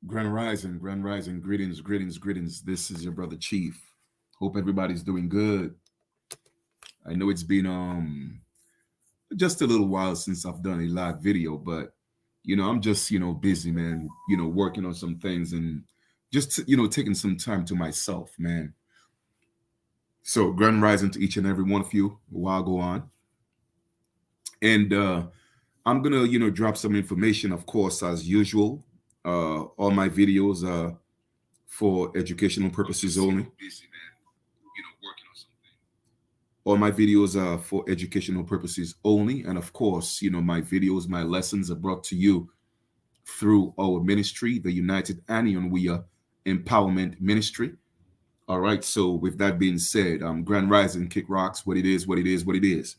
Grand Rising, greetings, greetings, greetings. This is your brother Chief. Hope everybody's doing good. I know it's been just a little while since I've done a live video, but I'm just busy, man. Working on some things and just taking some time to myself, man. So Grand Rising to each and every one of you. While go on, and I'm gonna drop some information, of course, as usual. All my videos are for educational purposes only. All my videos are for educational purposes only. And of course, my videos, my lessons are brought to you through our ministry, the United Anion We Are Empowerment Ministry. All right. So with that being said, Grand Rising Kick Rocks, what it is, what it is, what it is.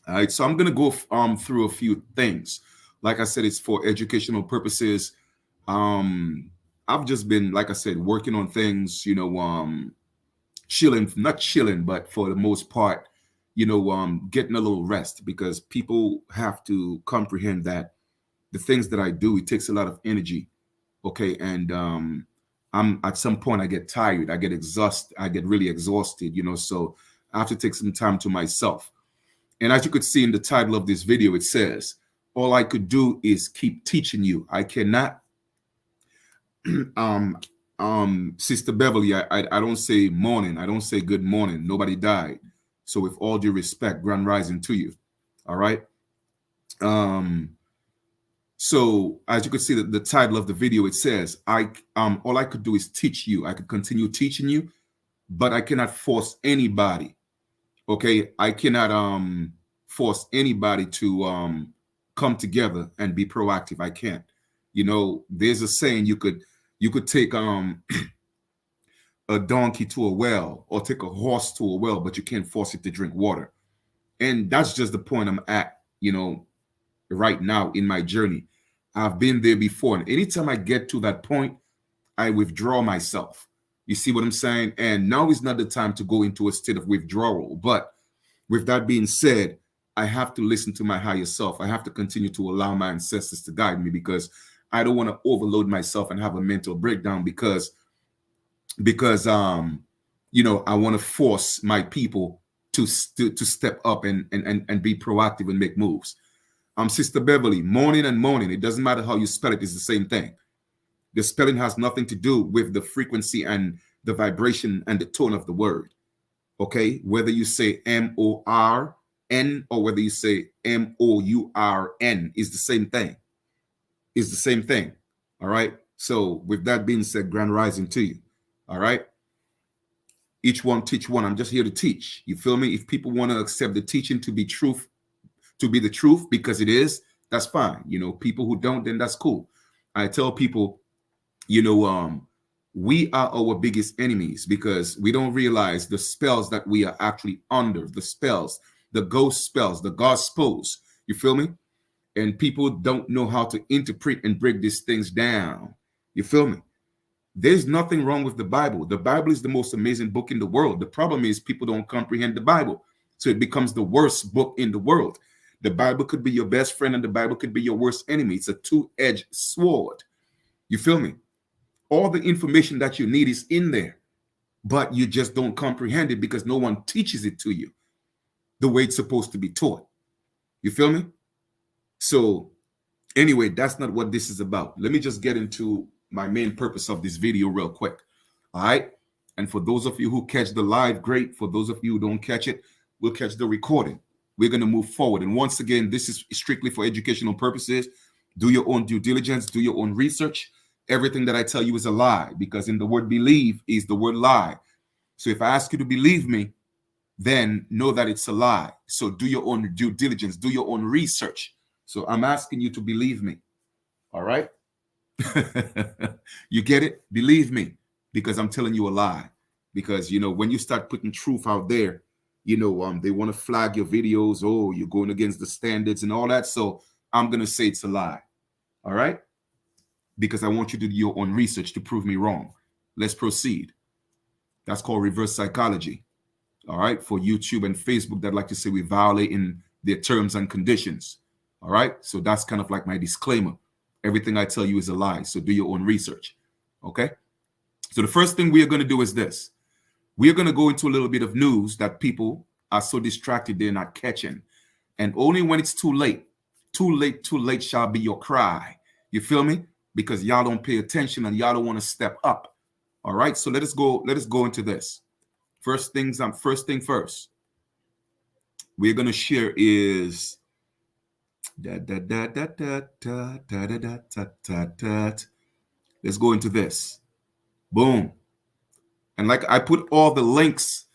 All right. So I'm gonna go through a few things. Like I said, it's for educational purposes. I've just been, like I said, working on things, chilling, not chilling, but for the most part, getting a little rest because people have to comprehend that the things that I do, it takes a lot of energy. Okay. And I'm at some point I get tired, I get exhausted, I get really exhausted, so I have to take some time to myself. And as you could see in the title of this video, it says, all I could do is keep teaching you. I cannot um Sister Beverly, I don't say morning, I don't say good morning, nobody died. So with all due respect, Grand Rising to you. All right. um so as you can see, the title of the video, it says, I all I could do is teach you. I could continue teaching you, but I cannot force anybody. Okay, I cannot force anybody to come together and be proactive. I can't. There's a saying, you could take a donkey to a well or take a horse to a well, but you can't force it to drink water. And that's just the point I'm at, right now in my journey. I've been there before. And anytime I get to that point, I withdraw myself. You see what I'm saying? And now is not the time to go into a state of withdrawal. But with that being said, I have to listen to my higher self. I have to continue to allow my ancestors to guide me because I don't want to overload myself and have a mental breakdown because I want to force my people to step up and be proactive and make moves. Sister Beverly, morning and morning, it doesn't matter how you spell it, it's the same thing. The spelling has nothing to do with the frequency and the vibration and the tone of the word. Okay, whether you say MORN or whether you say MOURN, is the same thing. Is the same thing. All right. So with that being said, Grand Rising to you. All right. Each one teach one. I'm just here to teach. You feel me? If people want to accept the teaching to be truth, to be the truth, because it is, that's fine. People who don't, then that's cool. I tell people, we are our biggest enemies because we don't realize the spells that we are actually under, the spells, the ghost spells, the God spells. You feel me? And people don't know how to interpret and break these things down. You feel me? There's nothing wrong with the Bible. The Bible is the most amazing book in the world. The problem is people don't comprehend the Bible. So it becomes the worst book in the world. The Bible could be your best friend and the Bible could be your worst enemy. It's a two-edged sword. You feel me? All the information that you need is in there, but you just don't comprehend it because no one teaches it to you the way it's supposed to be taught. You feel me? So anyway, that's not what this is about. Let me just get into my main purpose of this video real quick. All right. And for those of you who catch the live, great. For those of you who don't catch it, we'll catch the recording. We're going to move forward. And once again, this is strictly for educational purposes. Do your own due diligence, do your own research. Everything that I tell you is a lie because in the word believe is the word lie. So if I ask you to believe me, then know that it's a lie. So do your own due diligence, do your own research. So I'm asking you to believe me. All right. You get it? Believe me, because I'm telling you a lie. Because, when you start putting truth out there, they want to flag your videos. Oh, you're going against the standards and all that. So I'm going to say it's a lie. All right. Because I want you to do your own research to prove me wrong. Let's proceed. That's called reverse psychology. All right. For YouTube and Facebook, that like to say we violate in their terms and conditions. All right. So that's kind of like my disclaimer. Everything I tell you is a lie. So do your own research. Okay. So the first thing we are going to do is this. We are going to go into a little bit of news that people are so distracted they're not catching. And only when it's too late shall be your cry. You feel me? Because y'all don't pay attention and y'all don't want to step up. All right. So let us go into this. First thing first. We're going to share is let's go into this. Boom. And like I put all the links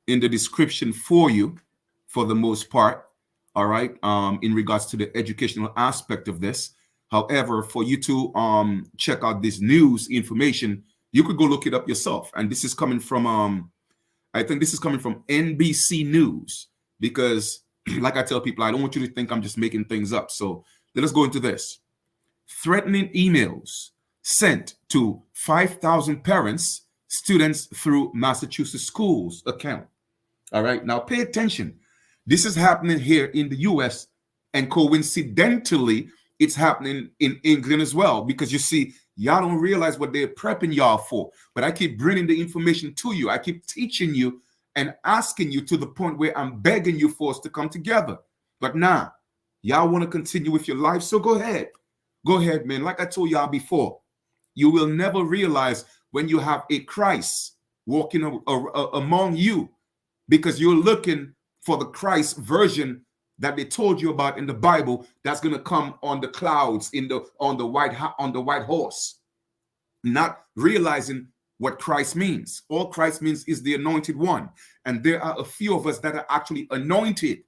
in the description for you for the most part. All right. In regards to the educational aspect of this. However, for you to check out this news information, you could go look it up yourself. And this is coming from I think this is coming from NBC News, because like I tell people, I don't want you to think I'm just making things up. So let us go into this. Threatening emails sent to 5,000 parents, students through Massachusetts schools account. All right. Now pay attention. This is happening here in the US, and coincidentally, it's happening in England as well, because you see, y'all don't realize what they're prepping y'all for. But I keep bringing the information to you. I keep teaching you and asking you to the point where I'm begging you for us to come together. But nah, y'all want to continue with your life, so go ahead. Go ahead, man. Like I told y'all before, you will never realize when you have a Christ walking among you, because you're looking for the Christ version that they told you about in the Bible, that's going to come on the clouds on the white horse, not realizing what Christ means. All Christ means is the anointed one. And there are a few of us that are actually anointed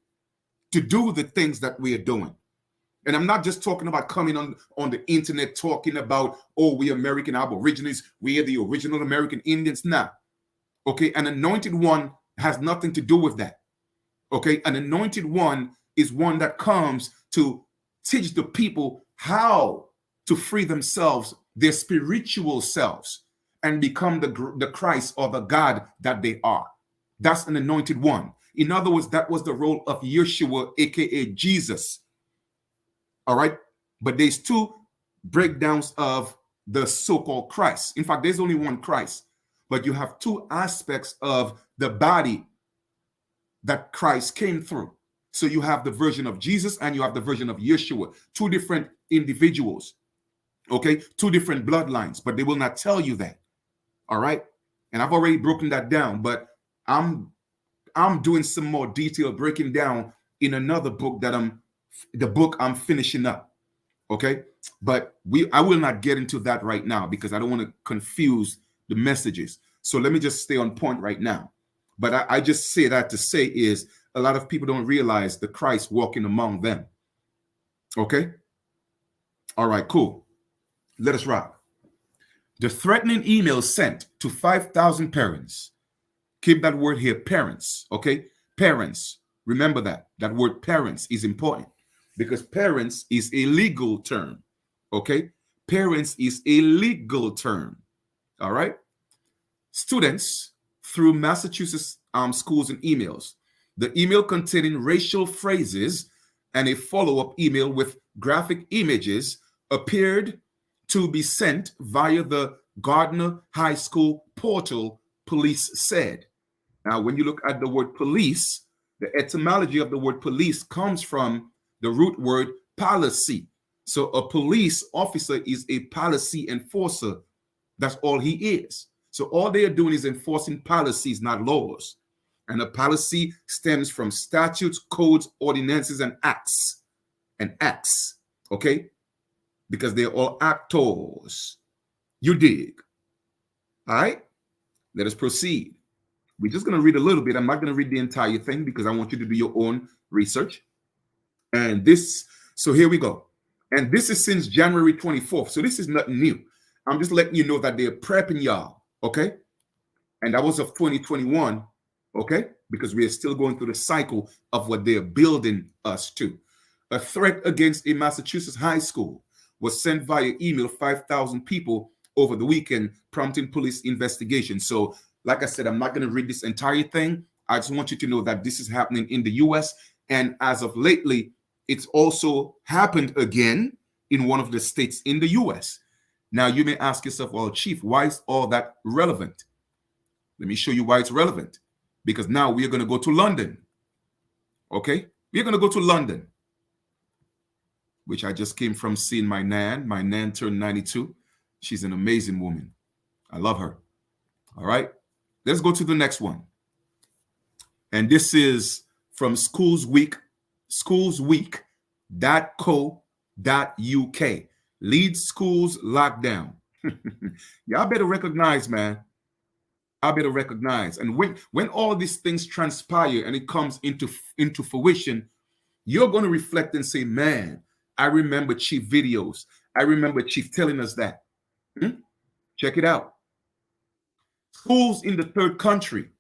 to do the things that we are doing. And I'm not just talking about coming on the internet talking about, oh, we American Aborigines, we are the original American Indians. Nah. Okay, an anointed one has nothing to do with that. Okay, an anointed one is one that comes to teach the people how to free themselves, their spiritual selves, and become the Christ or the God that they are. That's an anointed one. In other words, that was the role of Yeshua, aka Jesus. All right. But there's two breakdowns of the so-called Christ. In fact, there's only one Christ, but you have two aspects of the body that Christ came through. So you have the version of Jesus and you have the version of Yeshua, two different individuals, okay, two different bloodlines, but they will not tell you that. All right. And I've already broken that down, but I'm doing some more detailed breaking down in another book that I'm finishing up. Okay. But I will not get into that right now because I don't want to confuse the messages. So let me just stay on point right now. But I just say that to say is a lot of people don't realize the Christ walking among them. Okay. All right, cool. Let us rock. The threatening email sent to 5,000 parents. Keep that word here, parents. Okay. Parents. Remember that. That word parents is important because parents is a legal term. Okay. Parents is a legal term. All right. Students through Massachusetts schools and emails. The email containing racial phrases and a follow-up email with graphic images appeared to be sent via the Gardner High School portal, police said. Now, when you look at the word police, the etymology of the word police comes from the root word policy. So a police officer is a policy enforcer. That's all he is. So all they are doing is enforcing policies, not laws. And a policy stems from statutes, codes, ordinances, and acts. Okay? Because they're all actors. You dig? All right? Let us proceed. We're just going to read a little bit. I'm not going to read the entire thing because I want you to do your own research. And so here we go. And this is since January 24th. So this is nothing new. I'm just letting you know that they're prepping y'all. Okay? And that was of 2021. Okay? Because we are still going through the cycle of what they're building us to. A threat against a Massachusetts high school was sent via email 5,000 people over the weekend, prompting police investigation. So, like I said, I'm not going to read this entire thing. I just want you to know that this is happening in the U.S. And as of lately, it's also happened again in one of the states in the US. Now, you may ask yourself, well, Chief, why is all that relevant? Let me show you why it's relevant. Because now we are going to go to London. Okay? We're going to go to London, which I just came from seeing my Nan. My Nan turned 92. She's an amazing woman. I love her. All right? Let's go to the next one. And this is from schoolsweek.co.uk. Leeds schools lockdown. Y'all better recognize, man. I better recognize. And when all these things transpire and it comes into fruition, you're going to reflect and say, man, I remember Chief videos. I remember Chief telling us that. Check it out. Schools in the third country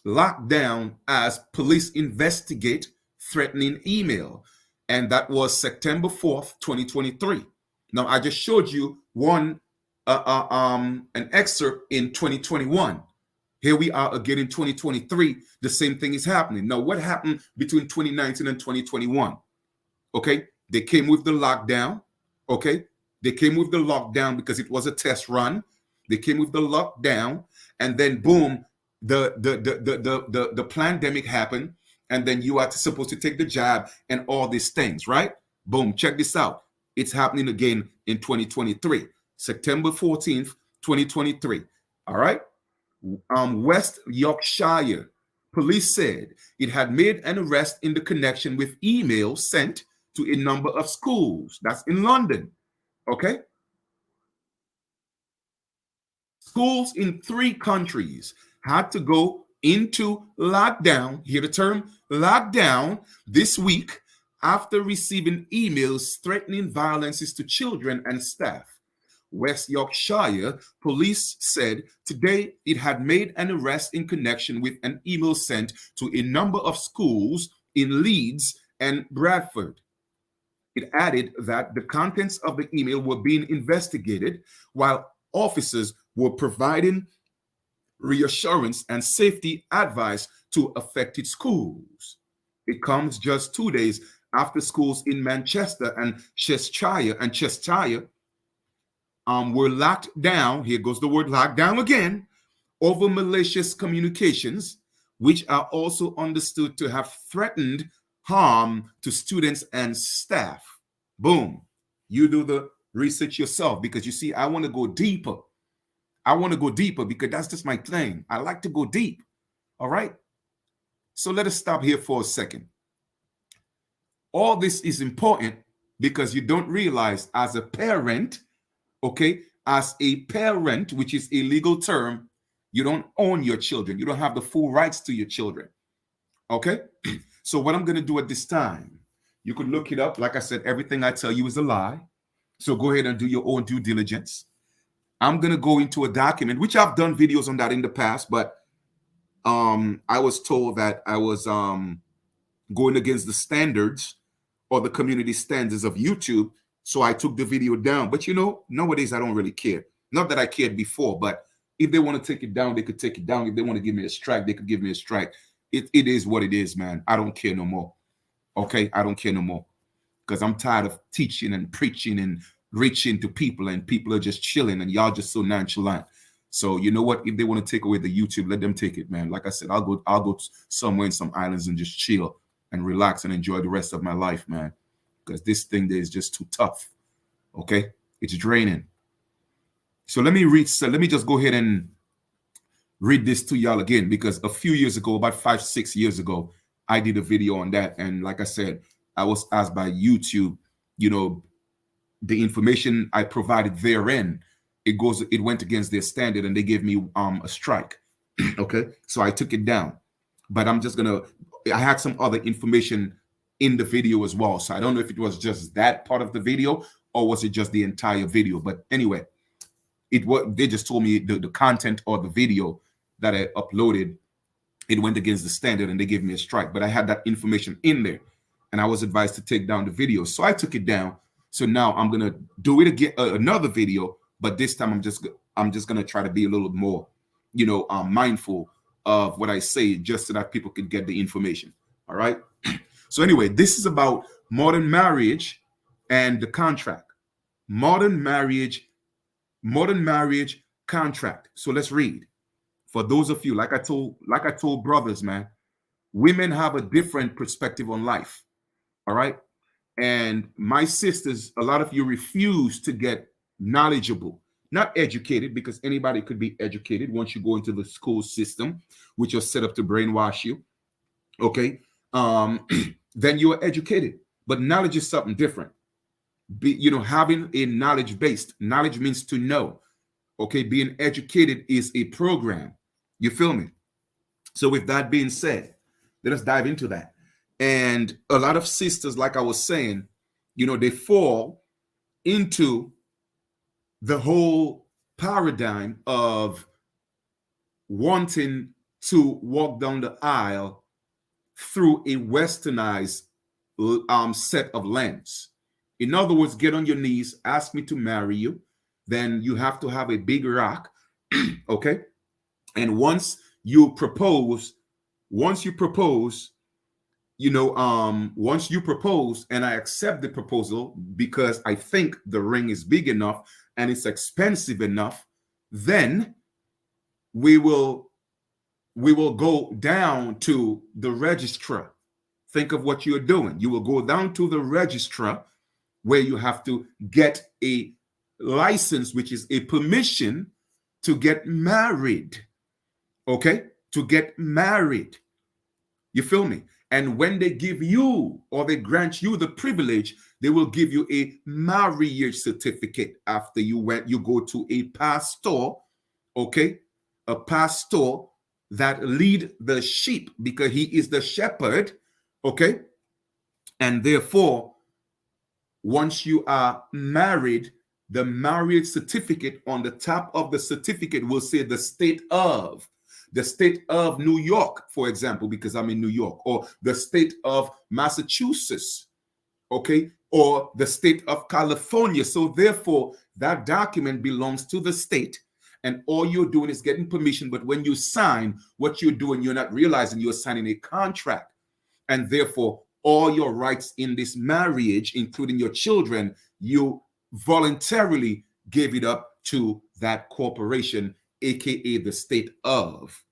locked down as police investigate threatening email. And that was September 4th, 2023. Now, I just showed you an excerpt in 2021. Here we are again in 2023. The same thing is happening. Now, what happened between 2019 and 2021? Okay, they came with the lockdown. Okay, they came with the lockdown because it was a test run. They came with the lockdown, and then boom, the pandemic happened, and then you are supposed to take the jab and all these things, right? Boom, check this out. It's happening again in 2023, September 14th, 2023. All right. West Yorkshire police said it had made an arrest in the connection with emails sent to a number of schools. That's in London. Okay. Schools in 3 countries had to go into lockdown. Hear the term lockdown this week after receiving emails threatening violences to children and staff. West Yorkshire police said today it had made an arrest in connection with an email sent to a number of schools in Leeds and Bradford. It added that the contents of the email were being investigated while officers were providing reassurance and safety advice to affected schools. It comes just 2 days after schools in Manchester and Cheshire were locked down. Here goes the word lockdown again, over malicious communications, which are also understood to have threatened harm to students and staff. Boom. You do the research yourself, because you see, I want to go deeper. I want to go deeper because that's just my thing. I like to go deep. All right. So let us stop here for a second. All this is important because you don't realize as a parent, okay, as a parent, which is a legal term, you don't own your children. You don't have the full rights to your children. Okay. So what I'm going to do at this time, you could look it up. Like I said, everything I tell you is a lie. So go ahead and do your own due diligence. I'm going to go into a document, which I've done videos on that in the past, but I was told that I was going against the standards or the community standards of YouTube. So I took the video down. But you know, nowadays I don't really care. Not that I cared before, but if they want to take it down, they could take it down. If they want to give me a strike, they could give me a strike. It is what it is, man. I don't care no more. Okay, I don't care no more. Because I'm tired of teaching and preaching and reaching to people, and people are just chilling, and y'all just so nonchalant. So you know what? If they want to take away the YouTube, let them take it, man. Like I said, I'll go somewhere in some islands and just chill and relax and enjoy the rest of my life, man. Because this thing there is just too tough. Okay, it's draining. So let me just go ahead and read this to y'all again, because a few years ago, about 5-6 years ago, I did a video on that, and like I said, I was asked by YouTube, you know, the information I provided therein, it went against their standard, and they gave me a strike. Okay, so I took it down. But I had some other information in the video as well. So I don't know if it was just that part of the video or was it just the entire video. But anyway, they just told me the content or the video that I uploaded, it went against the standard, and they gave me a strike. But I had that information in there, and I was advised to take down the video. So I took it down. So now I'm gonna do it again, another video, but this time I'm just gonna try to be a little more, you know, mindful of what I say, just so that people can get the information. All right. So anyway, this is about modern marriage and the contract. Modern marriage contract. So let's read. For those of you, like I told brothers, man, women have a different perspective on life. All right. And my sisters, a lot of you refuse to get knowledgeable, not educated, because anybody could be educated once you go into the school system, which are set up to brainwash you. Okay. Then you are educated. But knowledge is something different. Having a knowledge means to know. Okay. Being educated is a program. You feel me? So with that being said, let us dive into that. And a lot of sisters, like I was saying, they fall into the whole paradigm of wanting to walk down the aisle through a westernized set of lens. In other words, get on your knees, ask me to marry you. Then you have to have a big rock. Okay. And once you propose, once you propose and I accept the proposal because I think the ring is big enough and it's expensive enough, then we will go down to the registrar. Think of what you're doing. You will go down to the registrar where you have to get a license, which is a permission to get married. Okay? To get married. You feel me? And when they give you or they grant you the privilege, they will give you a marriage certificate after you go to a pastor, okay? A pastor that lead the sheep because he is the shepherd, okay? And therefore, once you are married, the marriage certificate on the top of the certificate will say the state of New York, for example, because I'm in New York, or the state of Massachusetts, okay, or the state of California. So therefore, that document belongs to the state, and all you're doing is getting permission. But when you sign, what you're doing, you're not realizing you're signing a contract, and therefore, all your rights in this marriage, including your children, you voluntarily gave it up to that corporation, aka the state of.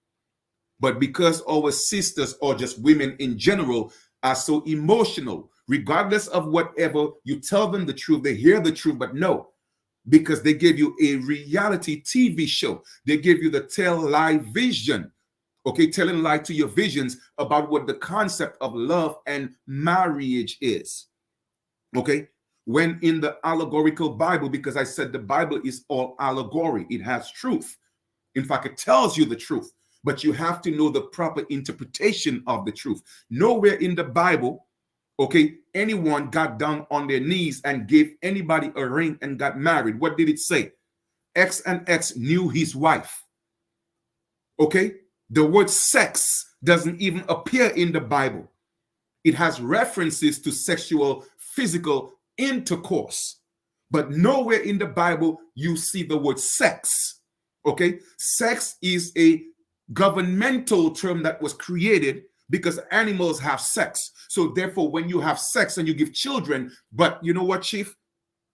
But because our sisters or just women in general are so emotional, regardless of whatever you tell them the truth, they hear the truth, but no, because they gave you a reality TV show. They give you the tell lie vision, okay, telling lie to your visions about what the concept of love and marriage is, okay? When in the allegorical Bible, because I said the Bible is all allegory, it has truth. In fact, it tells you the truth, but you have to know the proper interpretation of the truth. Nowhere in the Bible, okay, anyone got down on their knees and gave anybody a ring and got married. What did it say? X and X knew his wife. Okay, the word sex doesn't even appear in the Bible. It has references to sexual, physical intercourse, but nowhere in the Bible you see the word sex. Okay, sex is a governmental term that was created because animals have sex. So therefore, when you have sex and you give children, but you know what, Chief?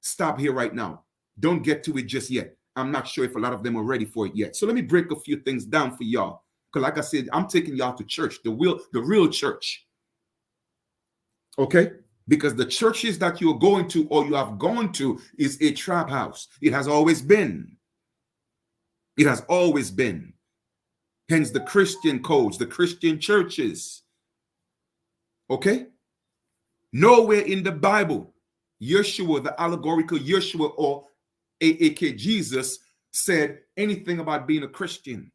Stop here right now. Don't get to it just yet. I'm not sure if a lot of them are ready for it yet. So let me break a few things down for y'all. Because like I said, I'm taking y'all to church, the real church. Okay? Because the churches that you're going to or you have gone to is a trap house. It has always been. It has always been. Hence the Christian codes, the Christian churches. Okay? Nowhere in the Bible, Yeshua, the allegorical Yeshua or aka Jesus, said anything about being a Christian.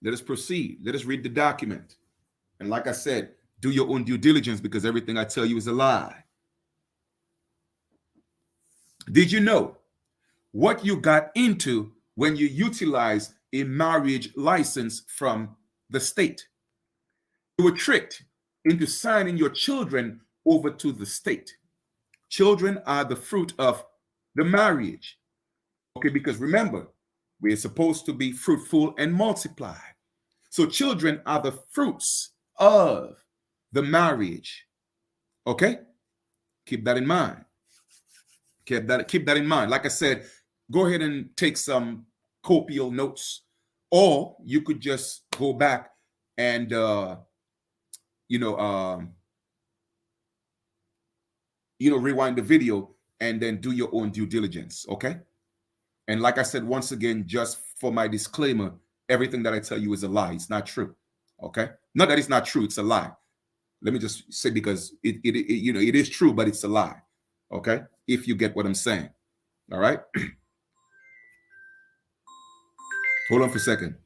Let us proceed. Let us read the document. And like I said, do your own due diligence because everything I tell you is a lie. Did you know what you got into when you utilize a marriage license from the state? You were tricked into signing your children over to the state. Children are the fruit of the marriage. Okay, because remember, we're supposed to be fruitful and multiply. So children are the fruits of the marriage. Okay? Keep that in mind. Keep that in mind. Like I said, go ahead and take some copial notes, or you could just go back and you know rewind the video and then do your own due diligence. Okay? And like I said, once again, just for my disclaimer, everything that I tell you is a lie. It's not true. Okay? Not that it's not true, it's a lie. Let me just say, because it is true, but it's a lie. Okay? If you get what I'm saying. All right? Hold on for a second.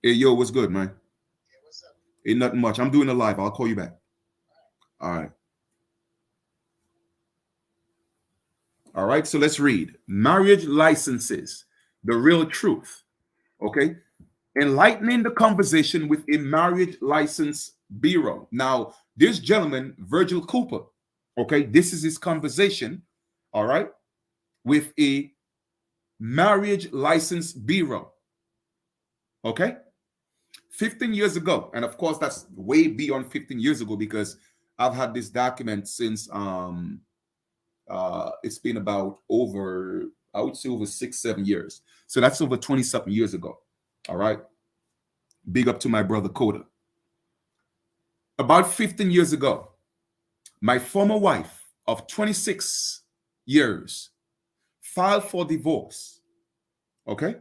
Hey, yo, what's good, man? Hey, what's up? Ain't nothing much. I'm doing a live. I'll call you back. All right. All right, so let's read. Marriage licenses, the real truth. Okay? Enlightening the conversation with a marriage license bureau. Now, this gentleman, Virgil Cooper, okay, this is his conversation, all right, with a marriage license bureau. Okay? 15 years ago, and of course that's way beyond 15 years ago, because I've had this document since it's been about over, I would say over 6-7 years. So that's over 20 something years ago. All right. Big up to my brother Coda. About 15 years ago, my former wife of 26 years filed for divorce. Okay.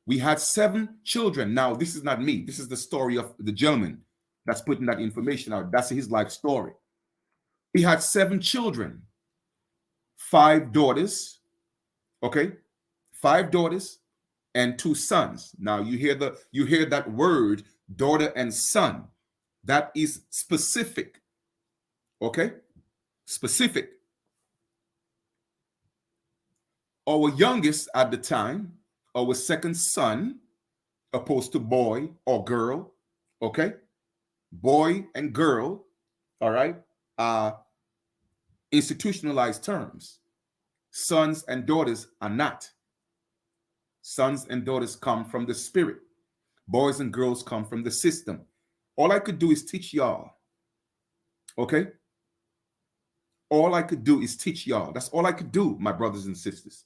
We had 7 children. Now, this is not me. This is the story of the gentleman that's putting that information out. That's his life story. He had 7 children, 5 daughters. Okay. 5 daughters and 2 sons. Now you hear that word, daughter and son. That is specific. Okay? Specific. Our youngest at the time, our second son, opposed to boy or girl, okay? Boy and girl, all right, are institutionalized terms. Sons and daughters are not. Sons and daughters come from the spirit. Boys and girls come from the system. All I could do is teach y'all. Okay? All I could do is teach y'all. That's all I could do, my brothers and sisters.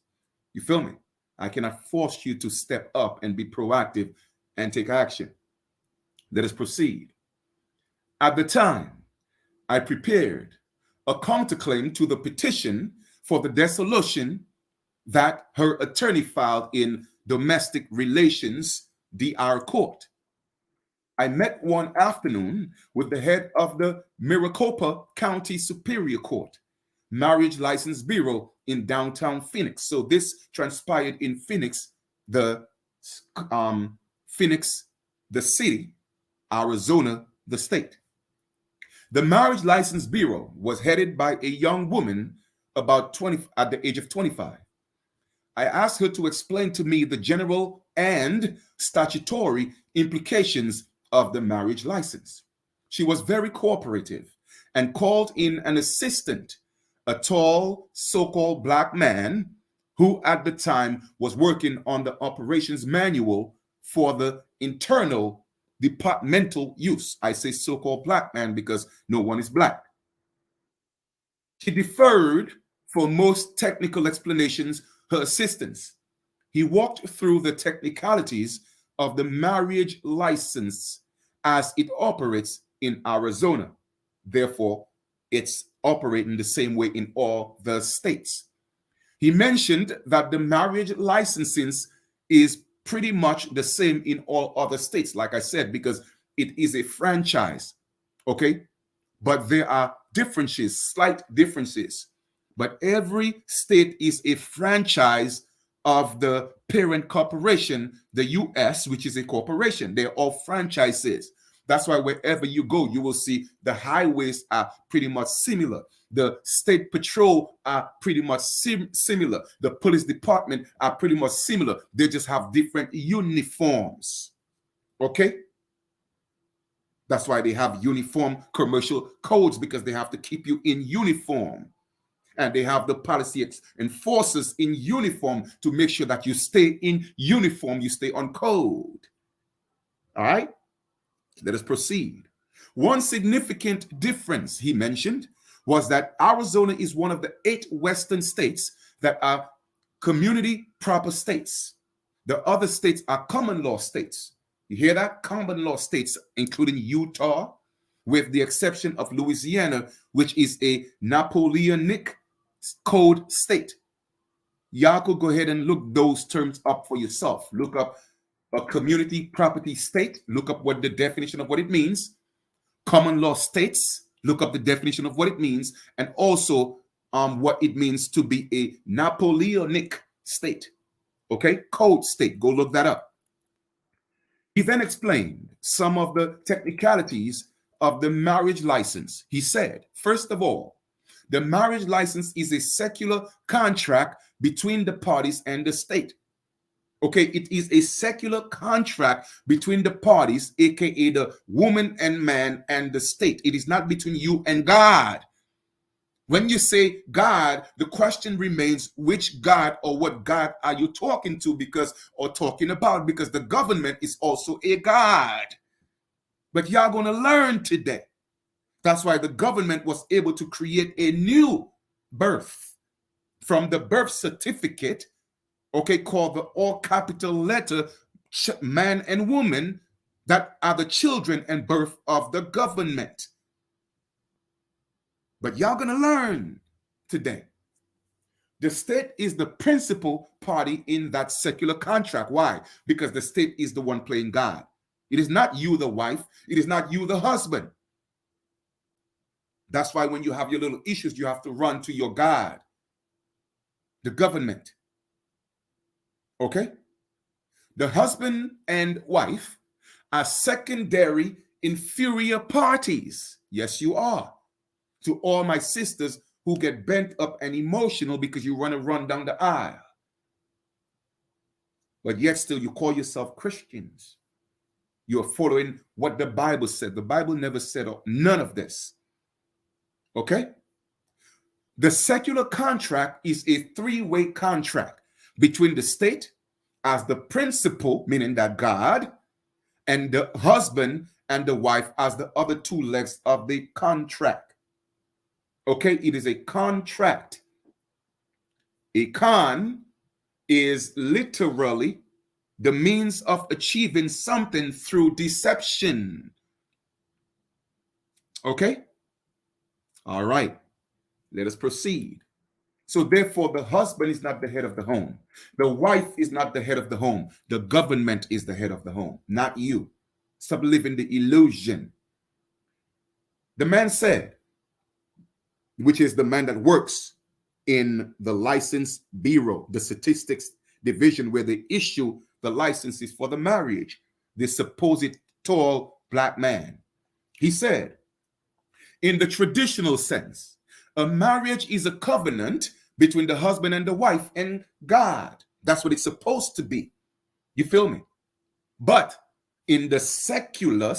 You feel me? I cannot force you to step up and be proactive and take action. Let us proceed. At the time, I prepared a counterclaim to the petition for the dissolution that her attorney filed in Domestic Relations DR Court. I met one afternoon with the head of the Maricopa County Superior Court, Marriage License Bureau in downtown Phoenix. So this transpired in Phoenix, the city, Arizona, the state. The Marriage License Bureau was headed by a young woman about 20 at the age of 25. I asked her to explain to me the general and statutory implications of the marriage license. She was very cooperative and called in an assistant, a tall, so-called black man who at the time was working on the operations manual for the internal departmental use. I say so-called black man because no one is black. She deferred for most technical explanations her assistants. He walked through the technicalities of the marriage license as it operates in Arizona. Therefore, it's operating the same way in all the states. He mentioned that the marriage licensing is pretty much the same in all other states, like I said, because it is a franchise, okay? But there are differences, slight differences. But every state is a franchise of the parent corporation, the U.S., which is a corporation. They're all franchises. That's why wherever you go, you will see the highways are pretty much similar. The state patrol are pretty much similar. The police department are pretty much similar. They just have different uniforms. Okay? That's why they have uniform commercial codes, because they have to keep you in uniform. And they have the policy enforcers in uniform to make sure that you stay in uniform, you stay on code. All right? Let us proceed. One significant difference he mentioned was that Arizona is one of the 8 western states that are community proper states. The other states are common law states. You hear that? Common law states, including Utah, with the exception of Louisiana, which is a Napoleonic code state. Y'all could go ahead and look those terms up for yourself. Look up a community property state. Look up what the definition of what it means. Common law states. Look up the definition of what it means, and also what it means to be a Napoleonic state. Okay, code state. Go look that up. He then explained some of the technicalities of the marriage license. He said, first of all, the marriage license is a secular contract between the parties and the state. Okay, it is a secular contract between the parties, aka the woman and man and the state. It is not between you and God. When you say God, the question remains, which God or what God are you talking to or talking about? Because the government is also a God. But y'all going to learn today. That's why the government was able to create a new birth from the birth certificate, okay, called the all capital letter man and woman, that are the children and birth of the government. But y'all gonna learn today. The state is the principal party in that secular contract. Why? Because the state is the one playing God. It is not you, the wife. It is not you, the husband. That's why when you have your little issues, you have to run to your God, the government. Okay? The husband and wife are secondary, inferior parties. Yes, you are. To all my sisters who get bent up and emotional because you want to run down the aisle. But yet still you call yourself Christians. You're following what the Bible said. The Bible never said none of this. Okay? The secular contract is a three-way contract between the state as the principal, meaning that God, and the husband and the wife as the other two legs of the contract. Okay, it is a contract. A con is literally the means of achieving something through deception. Okay? All right. Let us proceed. So therefore, the husband is not the head of the home. The wife is not the head of the home. The government is the head of the home, not you. Stop living the illusion. The man said, which is the man that works in the license bureau, the statistics division where they issue the licenses for the marriage, this supposed tall black man. He said, in the traditional sense, a marriage is a covenant between the husband and the wife and God. That's what it's supposed to be. You feel me? But in the secular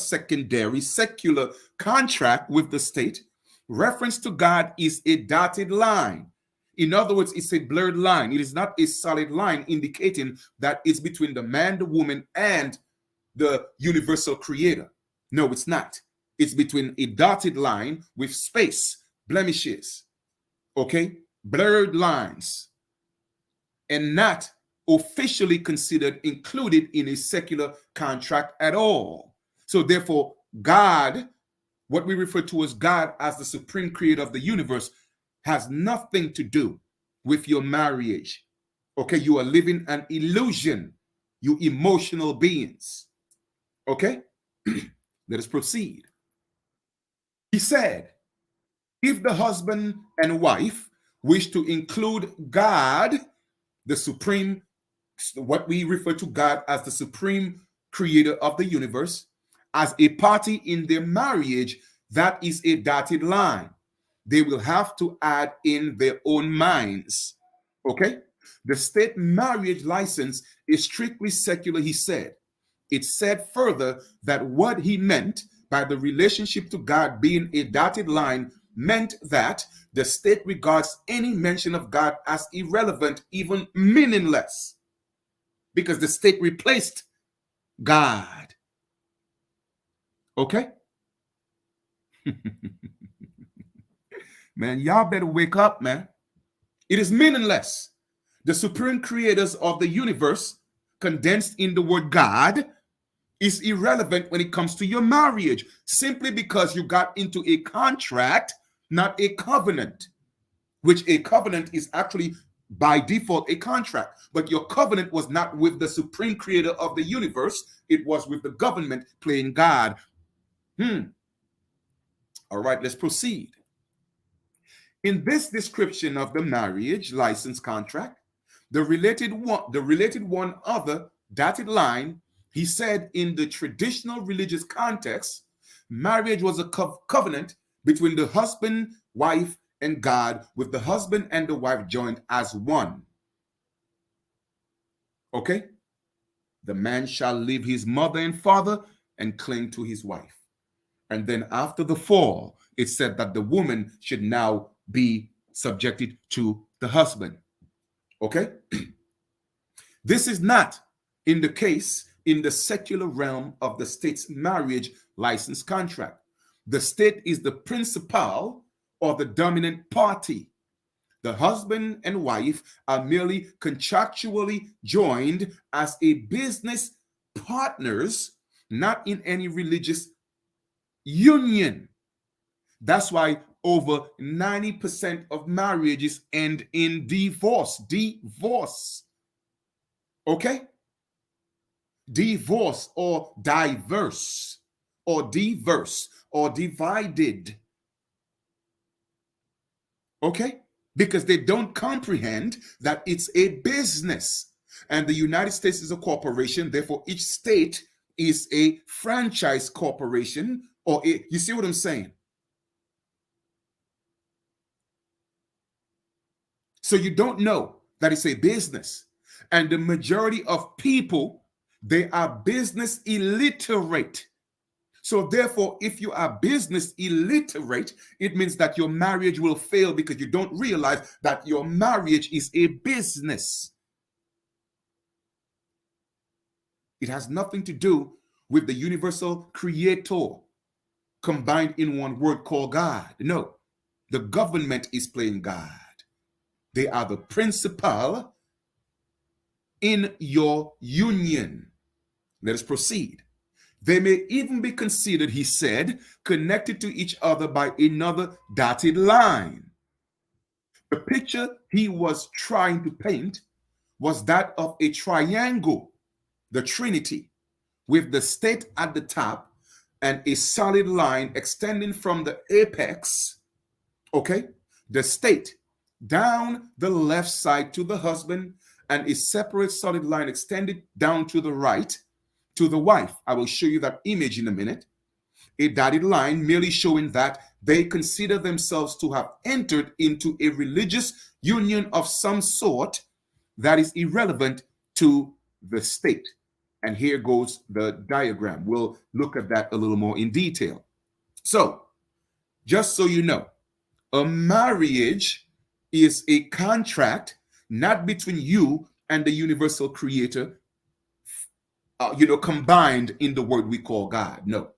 contract with the state, reference to God is a dotted line. In other words, it's a blurred line. It is not a solid line indicating that it's between the man, the woman, and the universal creator. No, it's not. It's between a dotted line with space, blemishes, okay, blurred lines, and not officially considered included in a secular contract at all. So therefore, God, what we refer to as God as the supreme creator of the universe, has nothing to do with your marriage. Okay, you are living an illusion, you emotional beings. Okay, let us proceed. He said, if the husband and wife wish to include God, the supreme, what we refer to God as the supreme creator of the universe, as a party in their marriage, that is a dotted line. They will have to add in their own minds. Okay? The state marriage license is strictly secular, he said. It said further that what he meant by the relationship to God being a dotted line meant that the state regards any mention of God as irrelevant, even meaningless, because the state replaced God. Okay? Man, y'all better wake up, man. It is meaningless. The supreme creators of the universe, condensed in the word God, is irrelevant when it comes to your marriage, simply because you got into a contract, not a covenant, which a covenant is actually by default a contract. But your covenant was not with the supreme creator of the universe, it was with the government playing God. All right, let's proceed. In this description of the marriage license contract, the related one other dotted line, he said in the traditional religious context, marriage was a covenant between the husband, wife, and God, with the husband and the wife joined as one. Okay? The man shall leave his mother and father and cling to his wife. And then after the fall, it said that the woman should now be subjected to the husband. Okay? This is not in the case in the secular realm of the state's marriage license contract. The state is the principal or the dominant party. The husband and wife are merely contractually joined as a business partners, not in any religious union. That's why over 90% of marriages end in divorce. Divorce. Okay? Divorce or diverse or diverse or divided. Okay? Because they don't comprehend that it's a business. And the United States is a corporation, therefore each state is a franchise corporation you see what I'm saying? So you don't know that it's a business. And the majority of people, they are business illiterate. So therefore, if you are business illiterate, it means that your marriage will fail because you don't realize that your marriage is a business. It has nothing to do with the universal creator combined in one word called God. No, the government is playing God. They are the principal in your union. Let us proceed. They may even be considered, he said, connected to each other by another dotted line. The picture he was trying to paint was that of a triangle, the Trinity, with the state at the top and a solid line extending from the apex, okay, the state, down the left side to the husband, and a separate solid line extended down to the right to the wife. I will show you that image in a minute. A dotted line merely showing that they consider themselves to have entered into a religious union of some sort that is irrelevant to the state. And here goes the diagram. We'll look at that a little more in detail. So, just so you know, a marriage is a contract not between you and the universal creator, combined in the word we call God. No.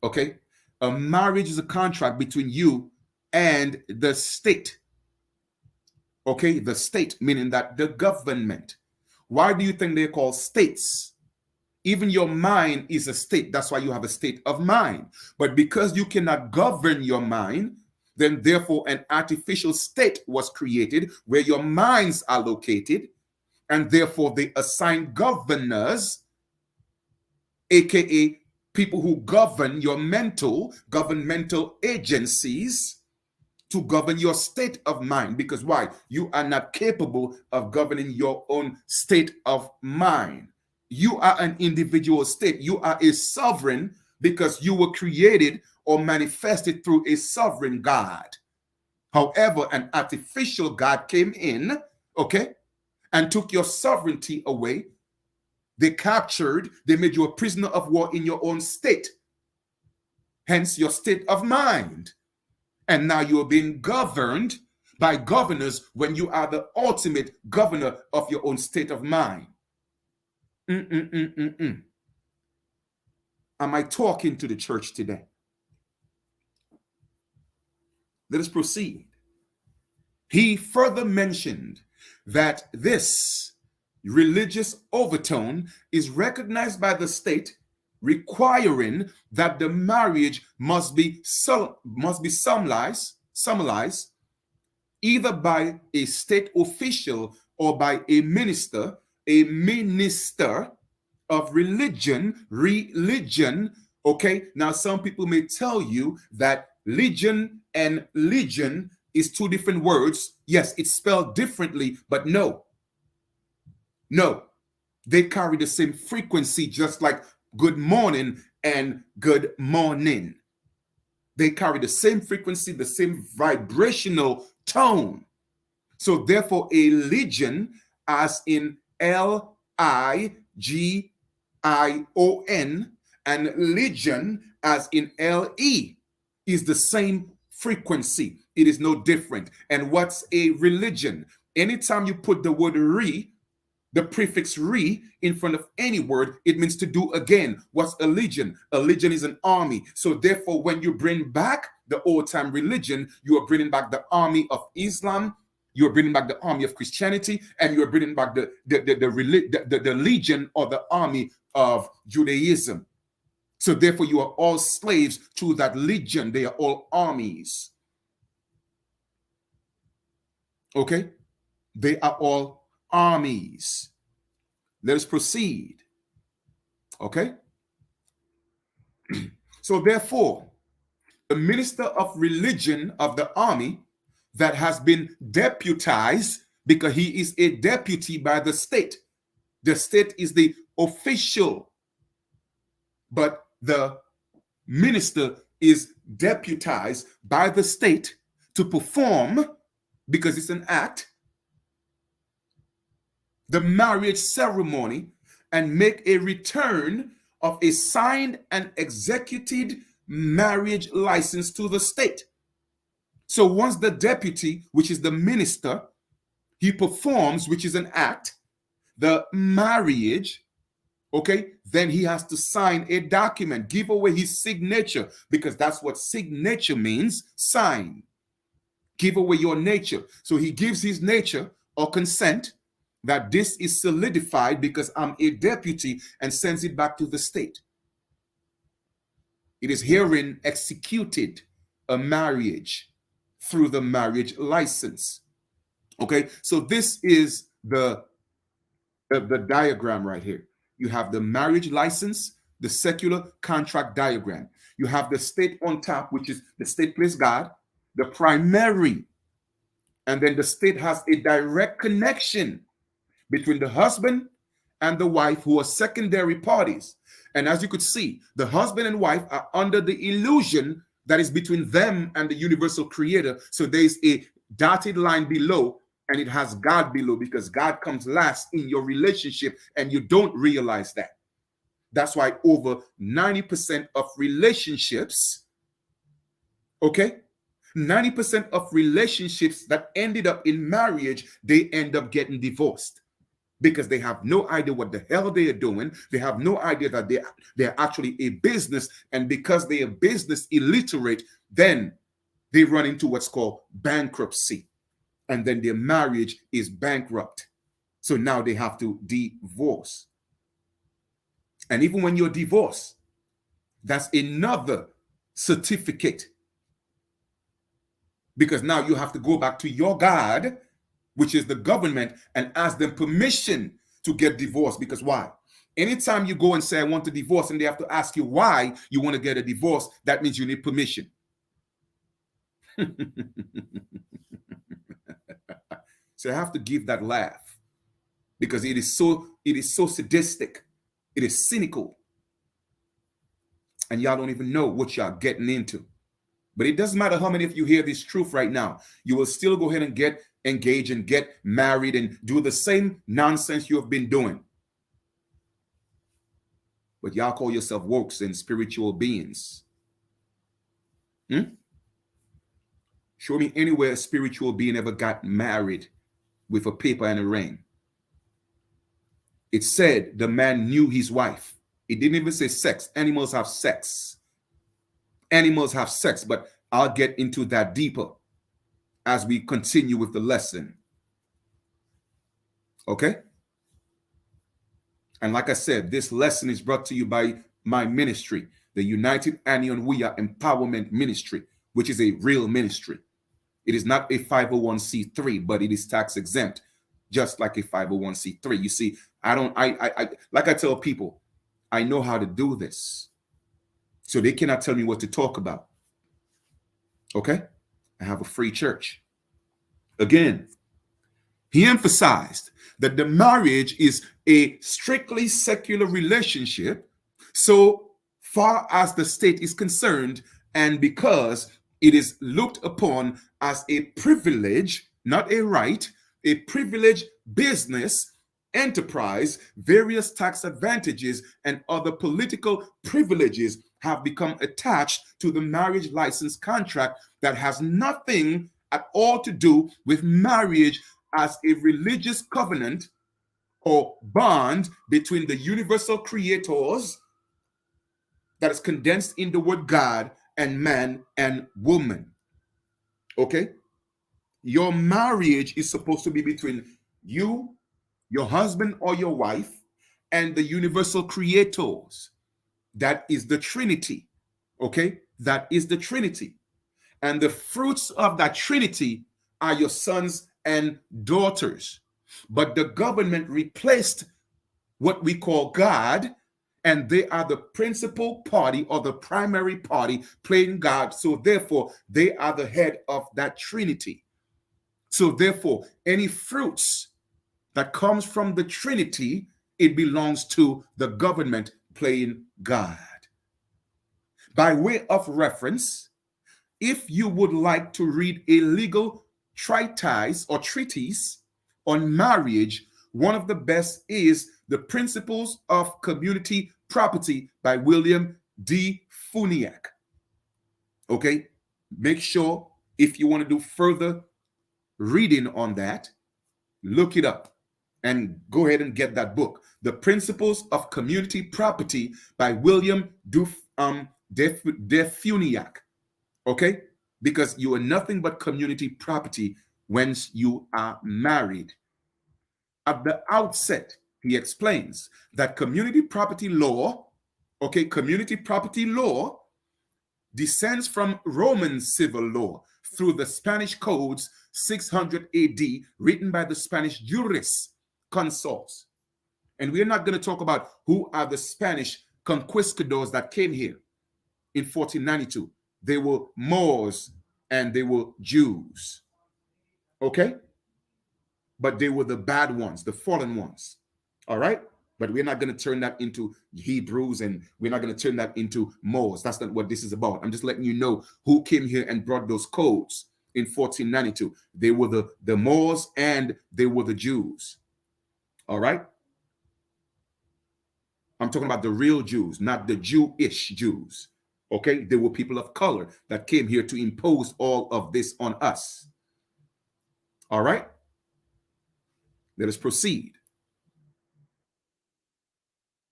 Okay? A marriage is a contract between you and the state. Okay? The state, meaning that the government. Why do you think they're called states? Even your mind is a state. That's why you have a state of mind. But because you cannot govern your mind, then therefore an artificial state was created where your minds are located, and therefore they assign governors, aka people who govern your governmental agencies, to govern your state of mind. Because why? You are not capable of governing your own state of mind. You are an individual state. You are a sovereign because you were created or manifested through a sovereign God. However, an artificial God came in, okay, and took your sovereignty away. They made you a prisoner of war in your own state. Hence your state of mind. And now you are being governed by governors when you are the ultimate governor of your own state of mind. Am I talking to the church today? Let us proceed. He further mentioned that this religious overtone is recognized by the state, requiring that the marriage must be solemnized either by a state official or by a minister of religion. Okay, now some people may tell you that legion and legion is two different words. Yes, it's spelled differently, but no, they carry the same frequency, just like good morning and good morning. They carry the same frequency, the same vibrational tone. So therefore, a legion, as in Ligion, and legion, as in Le, is the same frequency. It is no different. And what's a religion? Anytime you put the word re, the prefix re, in front of any word, it means to do again. What's a legion? A legion is an army. So therefore, when you bring back the old-time religion, you are bringing back the army of Islam, you are bringing back the army of Christianity, and you are bringing back the legion or the army of Judaism. So therefore, you are all slaves to that legion. They are all armies. Okay? They are all armies. Let us proceed. Okay? So therefore, the minister of religion of the army that has been deputized, because he is a deputy by the state. The state is the official, but the minister is deputized by the state to perform, because it's an act, the marriage ceremony and make a return of a signed and executed marriage license to the state. So once the deputy, which is the minister, he performs, which is an act, the marriage, okay, then he has to sign a document, give away his signature, because that's what signature means, sign. Give away your nature. So he gives his nature or consent that this is solidified because I'm a deputy, and sends it back to the state. It is herein executed a marriage through the marriage license. Okay, so this is the diagram right here. You have the marriage license, the secular contract diagram. You have the state on top, which is the state place God, the primary, and then the state has a direct connection between the husband and the wife, who are secondary parties. And as you could see, the husband and wife are under the illusion that is between them and the universal creator. So there's a dotted line below, and it has God below, because God comes last in your relationship, and you don't realize that. That's why over 90% of relationships, okay, 90% of relationships that ended up in marriage, they end up getting divorced, because they have no idea what the hell they are doing. They have no idea that they're actually a business, and because they are business illiterate, then they run into what's called bankruptcy, and then their marriage is bankrupt. So now they have to divorce. And even when you're divorced, that's another certificate, because now you have to go back to your God, which is the government, and ask them permission to get divorced. Because why? Anytime you go and say, I want to divorce, and they have to ask you why you want to get a divorce, that means you need permission. So I have to give that laugh, because it is so sadistic. It is cynical. And y'all don't even know what y'all getting into. But it doesn't matter how many of you hear this truth right now. You will still go ahead and get engaged and get married and do the same nonsense you have been doing. But y'all call yourself wokes and spiritual beings. Show me anywhere a spiritual being ever got married with a paper and a ring. It said the man knew his wife. It didn't even say sex. Animals have sex. Animals have sex, but I'll get into that deeper. as we continue with the lesson. Okay? And like I said, this lesson is brought to you by my ministry, the United Anion Wea Empowerment Ministry, which is a real ministry. It is not a 501c3, but it is tax exempt, just like a 501c3. You see, I like I tell people, I know how to do this. So they cannot tell me what to talk about. Okay? I have a free church. Again, he emphasized that the marriage is a strictly secular relationship so far as the state is concerned, and because it is looked upon as a privilege, not a right, a privilege business enterprise, various tax advantages and other political privileges have become attached to the marriage license contract that has nothing at all to do with marriage as a religious covenant or bond between the universal creators that is condensed in the word God and man and woman. Okay? Your marriage is supposed to be between you, your husband or your wife, and the universal creators. That is the Trinity. Okay? That is the Trinity. And the fruits of that Trinity are your sons and daughters. But the government replaced what we call God, and they are the principal party or the primary party playing God. So therefore, they are the head of that Trinity. So therefore, any fruits that comes from the Trinity, it belongs to the government playing God. By way of reference, if you would like to read a legal treatise or treatise on marriage, one of the best is The Principles of Community Property by William D. Funiak. Okay, make sure if you want to do further reading on that, look it up and go ahead and get that book, The Principles of Community Property by William D. Funiak. Okay, because you are nothing but community property once you are married. At the outset, he explains that community property law, okay, community property law descends from Roman civil law through the Spanish codes 600 AD, written by the Spanish juris consults. And we're not going to talk about who are the Spanish conquistadors that came here in 1492. They were Moors and they were Jews. Okay? But they were the bad ones, the fallen ones. All right? But we're not going to turn that into Hebrews, and we're not going to turn that into Moors. That's not what this is about. I'm just letting you know who came here and brought those codes in 1492. They were the Moors and they were the Jews. All right? I'm talking about the real Jews, not the Jewish Jews. Okay? They were people of color that came here to impose all of this on us. All right? Let us proceed.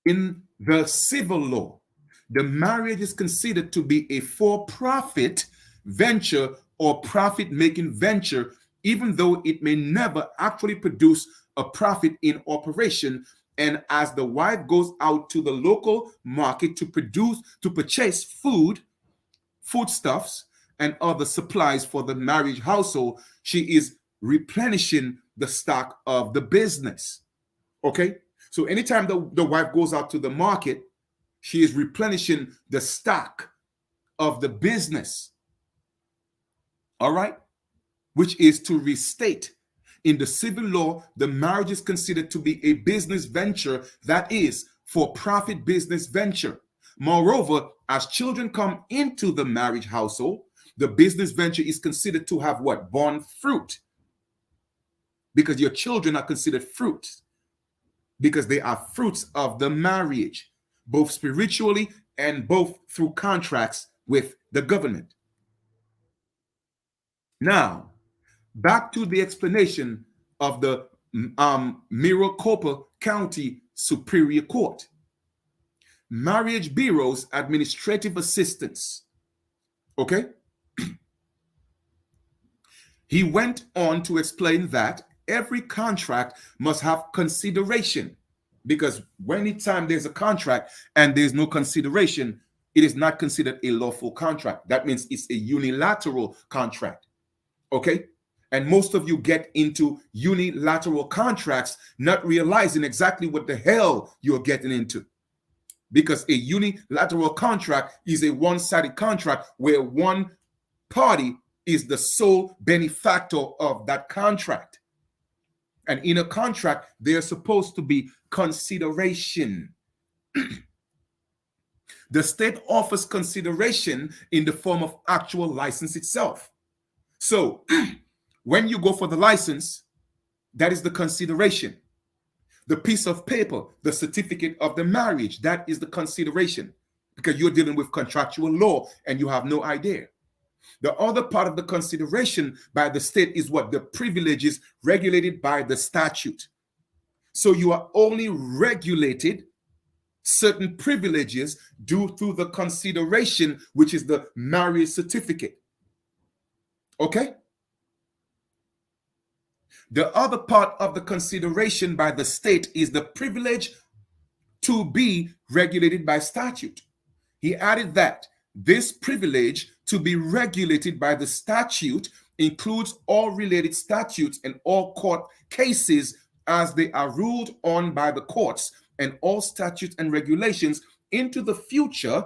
In the civil law, the marriage is considered to be a for-profit venture or profit-making venture, even though it may never actually produce a profit in operation. And as the wife goes out to the local market to purchase foodstuffs, and other supplies for the marriage household, she is replenishing the stock of the business. Okay? So anytime the wife goes out to the market, she is replenishing the stock of the business. All right? Which is to restate. In the civil law, the marriage is considered to be a business venture, that is, for profit business venture. Moreover, as children come into the marriage household, the business venture is considered to have what? Borne fruit. Because your children are considered fruit. Because they are fruits of the marriage, both spiritually and both through contracts with the government. Now, back to the explanation of the Maricopa County Superior Court. Marriage bureaus, administrative assistants. Okay? He went on to explain that every contract must have consideration, because anytime there's a contract and there's no consideration, it is not considered a lawful contract. That means it's a unilateral contract. Okay? And most of you get into unilateral contracts not realizing exactly what the hell you're getting into. Because a unilateral contract is a one-sided contract where one party is the sole benefactor of that contract. And in a contract, there's supposed to be consideration. The state offers consideration in the form of actual license itself. So when you go for the license, that is the consideration. The piece of paper, the certificate of the marriage, that is the consideration, because you're dealing with contractual law and you have no idea. The other part of the consideration by the state is what? The privileges regulated by the statute. So you are only regulated certain privileges due to the consideration, which is the marriage certificate. Okay? The other part of the consideration by the state is the privilege to be regulated by statute. He added that this privilege to be regulated by the statute includes all related statutes and all court cases as they are ruled on by the courts, and all statutes and regulations into the future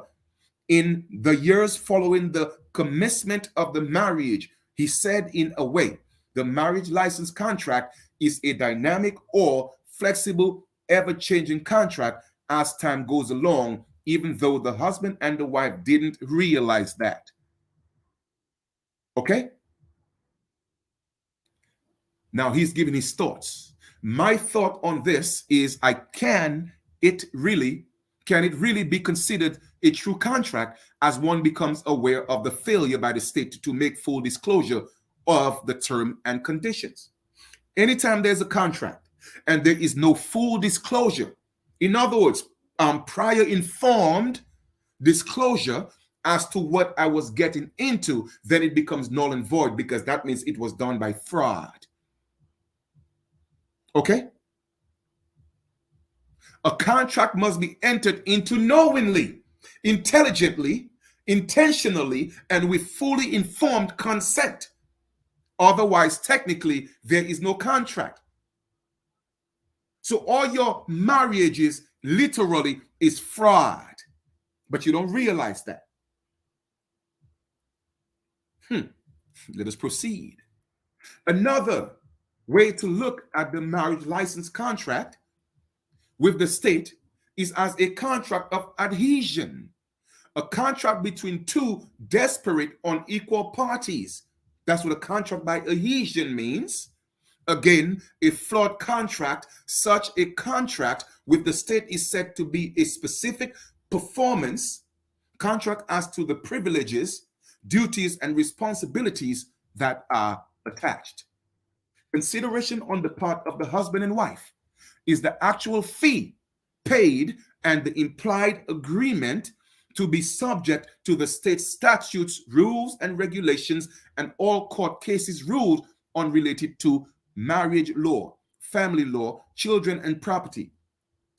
in the years following the commencement of the marriage. He said, in a way, the marriage license contract is a dynamic or flexible, ever-changing contract as time goes along, even though the husband and the wife didn't realize that. Okay? Now he's giving his thoughts. My thought on this is, can it really be considered a true contract as one becomes aware of the failure by the state to make full disclosure of the term and conditions? Anytime there's a contract and there is no full disclosure, in other words, prior informed disclosure as to what I was getting into, then it becomes null and void, because that means it was done by fraud. Okay? A contract must be entered into knowingly, intelligently, intentionally, and with fully informed consent. Otherwise, technically, there is no contract. So all your marriages literally is fraud, but you don't realize that. Let us proceed. Another way to look at the marriage license contract with the state is as a contract of adhesion, a contract between two desperate, unequal parties. That's what a contract by adhesion means. Again, a flawed contract. Such a contract with the state is said to be a specific performance contract as to the privileges, duties, and responsibilities that are attached. Consideration on the part of the husband and wife is the actual fee paid and the implied agreement to be subject to the state statutes, rules, and regulations, and all court cases ruled on related to marriage law, family law, children, and property.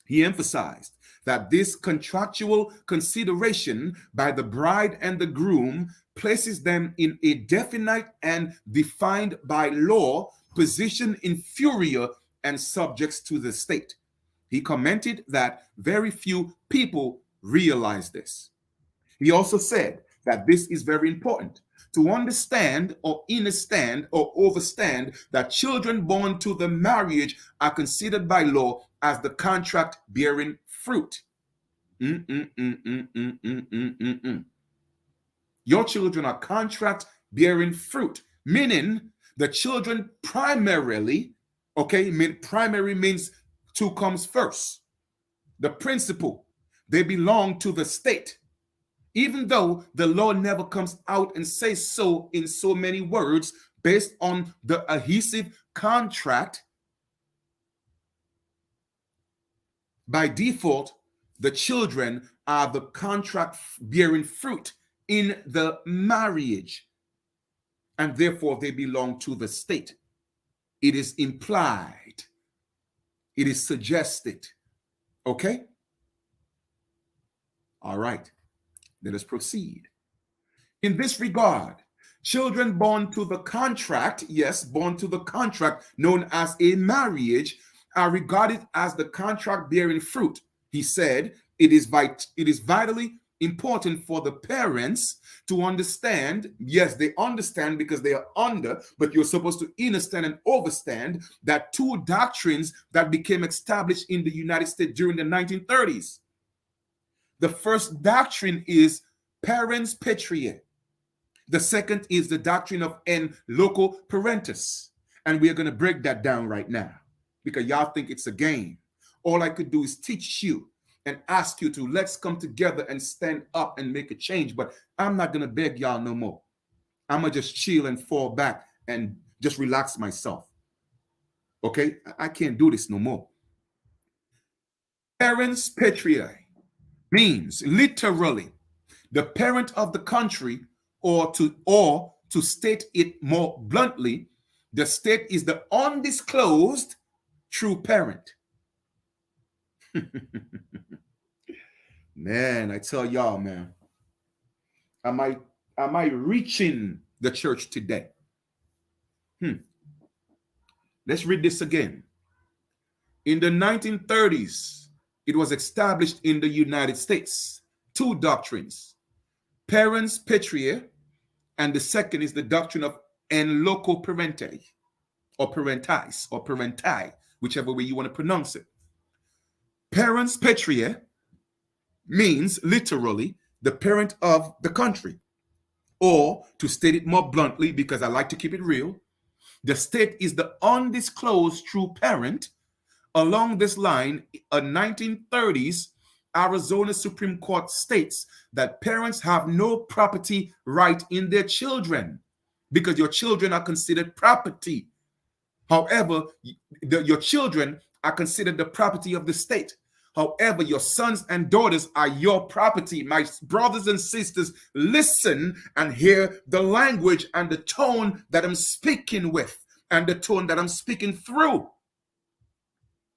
He emphasized that this contractual consideration by the bride and the groom places them in a definite and defined by law position inferior and subjects to the state. He commented that very few people realize this. He also said that this is very important to understand or understand or overstand that children born to the marriage are considered by law as the contract bearing fruit. Your children are contract bearing fruit, meaning the children primarily, primary means two comes first. The principle, they belong to the state. Even though the law never comes out and says so in so many words, based on the adhesive contract, by default, the children are the contract bearing fruit in the marriage. and therefore they belong to the state. It is implied. It is suggested. Okay? All right. Let us proceed. In this regard, children born to the contract, yes, born to the contract known as a marriage, are regarded as the contract bearing fruit. He said it is vitally important for the parents to understand. Yes, they understand because they are under, but you're supposed to understand and overstand that two doctrines that became established in the United States during the 1930s. The first doctrine is Parens Patriae. The second is the doctrine of en loco parentis. And we're going to break that down right now because y'all think it's a game. All I could do is teach you and ask you to let's come together and stand up and make a change. But I'm not going to beg y'all no more. I'm going to just chill and fall back and just relax myself. Okay? I can't do this no more. Parens Patriae means literally the parent of the country, or to state it more bluntly, the state is the undisclosed true parent. Man, I tell y'all, man, am I reaching the church today? Let's read this again. In the 1930s, it was established in the United States two doctrines, Parens Patriae, and the second is the doctrine of en loco parente, or parentis, or parenti, whichever way you want to pronounce it. Parens Patriae means literally the parent of the country, or to state it more bluntly, because I like to keep it real, the state is the undisclosed true parent. Along this line, a 1930s Arizona Supreme Court states that parents have no property right in their children because your children are considered property. However, your children are considered the property of the state. However, your sons and daughters are your property. My brothers and sisters, listen and hear the language and the tone that I'm speaking with and the tone that I'm speaking through.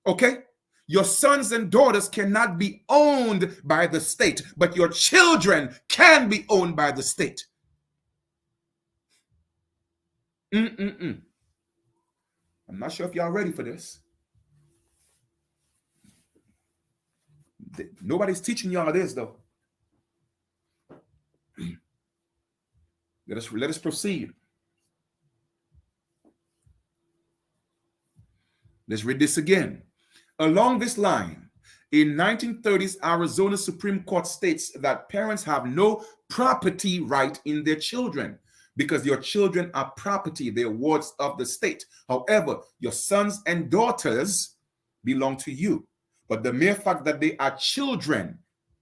Okay? Your sons and daughters cannot be owned by the state, but your children can be owned by the state. I'm not sure if y'all ready for this. Nobody's teaching y'all this, though. Let us proceed. Let's read this again. Along this line, in 1930s, Arizona Supreme Court states that parents have no property right in their children because your children are property, they're wards of the state. However, your sons and daughters belong to you. But the mere fact that they are children,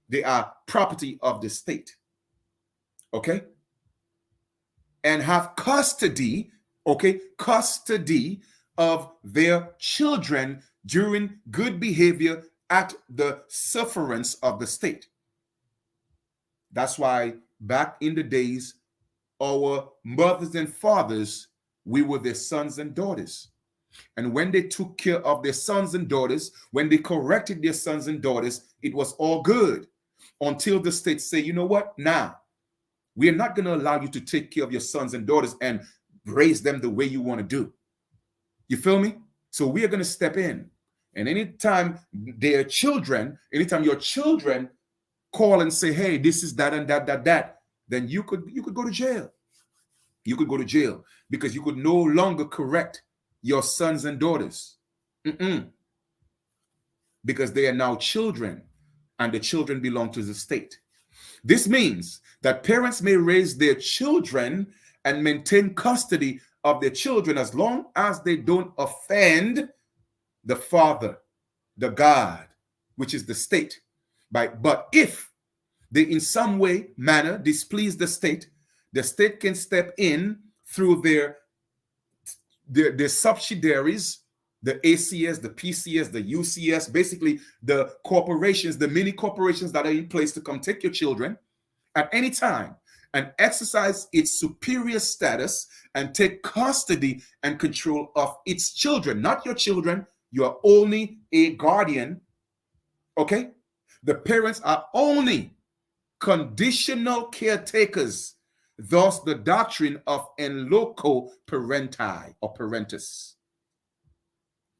they are property of the state. Okay? And have custody, okay, custody of their children during good behavior at the sufferance of the state. That's why back in the days, our mothers and fathers, we were their sons and daughters. And when they took care of their sons and daughters, when they corrected their sons and daughters, it was all good until the state say, you know what? Now, we are not going to allow you to take care of your sons and daughters and raise them the way you want to do. You feel me? So we are going to step in. And anytime their children, anytime your children call and say, hey, this is that and that, then you could go to jail. You could go to jail because you could no longer correct your sons and daughters. Because they are now children and the children belong to the state. This means that parents may raise their children and maintain custody of their children as long as they don't offend the father, the God, which is the state. But if they in some way, manner displease the state can step in through their subsidiaries, the ACS, the PCS, the UCS, basically the corporations, the mini corporations that are in place to come take your children at any time and exercise its superior status and take custody and control of its children, not your children. You are only a guardian. Okay? The parents are only conditional caretakers. Thus, the doctrine of in loco parenti or parentis.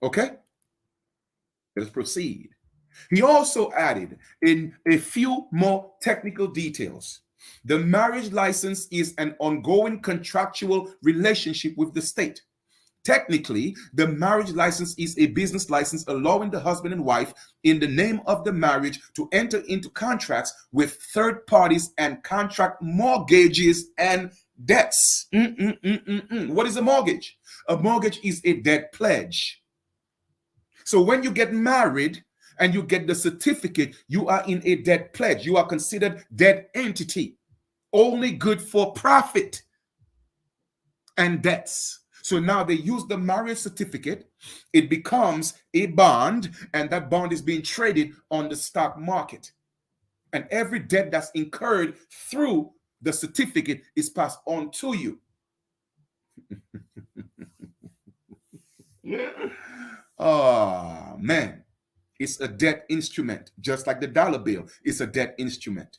Okay? Let's proceed. He also added in a few more technical details. The marriage license is an ongoing contractual relationship with the state. Technically, the marriage license is a business license allowing the husband and wife, in the name of the marriage, to enter into contracts with third parties and contract mortgages and debts. What is a mortgage? A mortgage is a debt pledge. So when you get married and you get the certificate, you are in a debt pledge. You are considered debt entity, only good for profit and debts. So now they use the marriage certificate. It becomes a bond, and that bond is being traded on the stock market. And every debt that's incurred through the certificate is passed on to you. Oh, man. It's a debt instrument, just like the dollar bill. It's a debt instrument.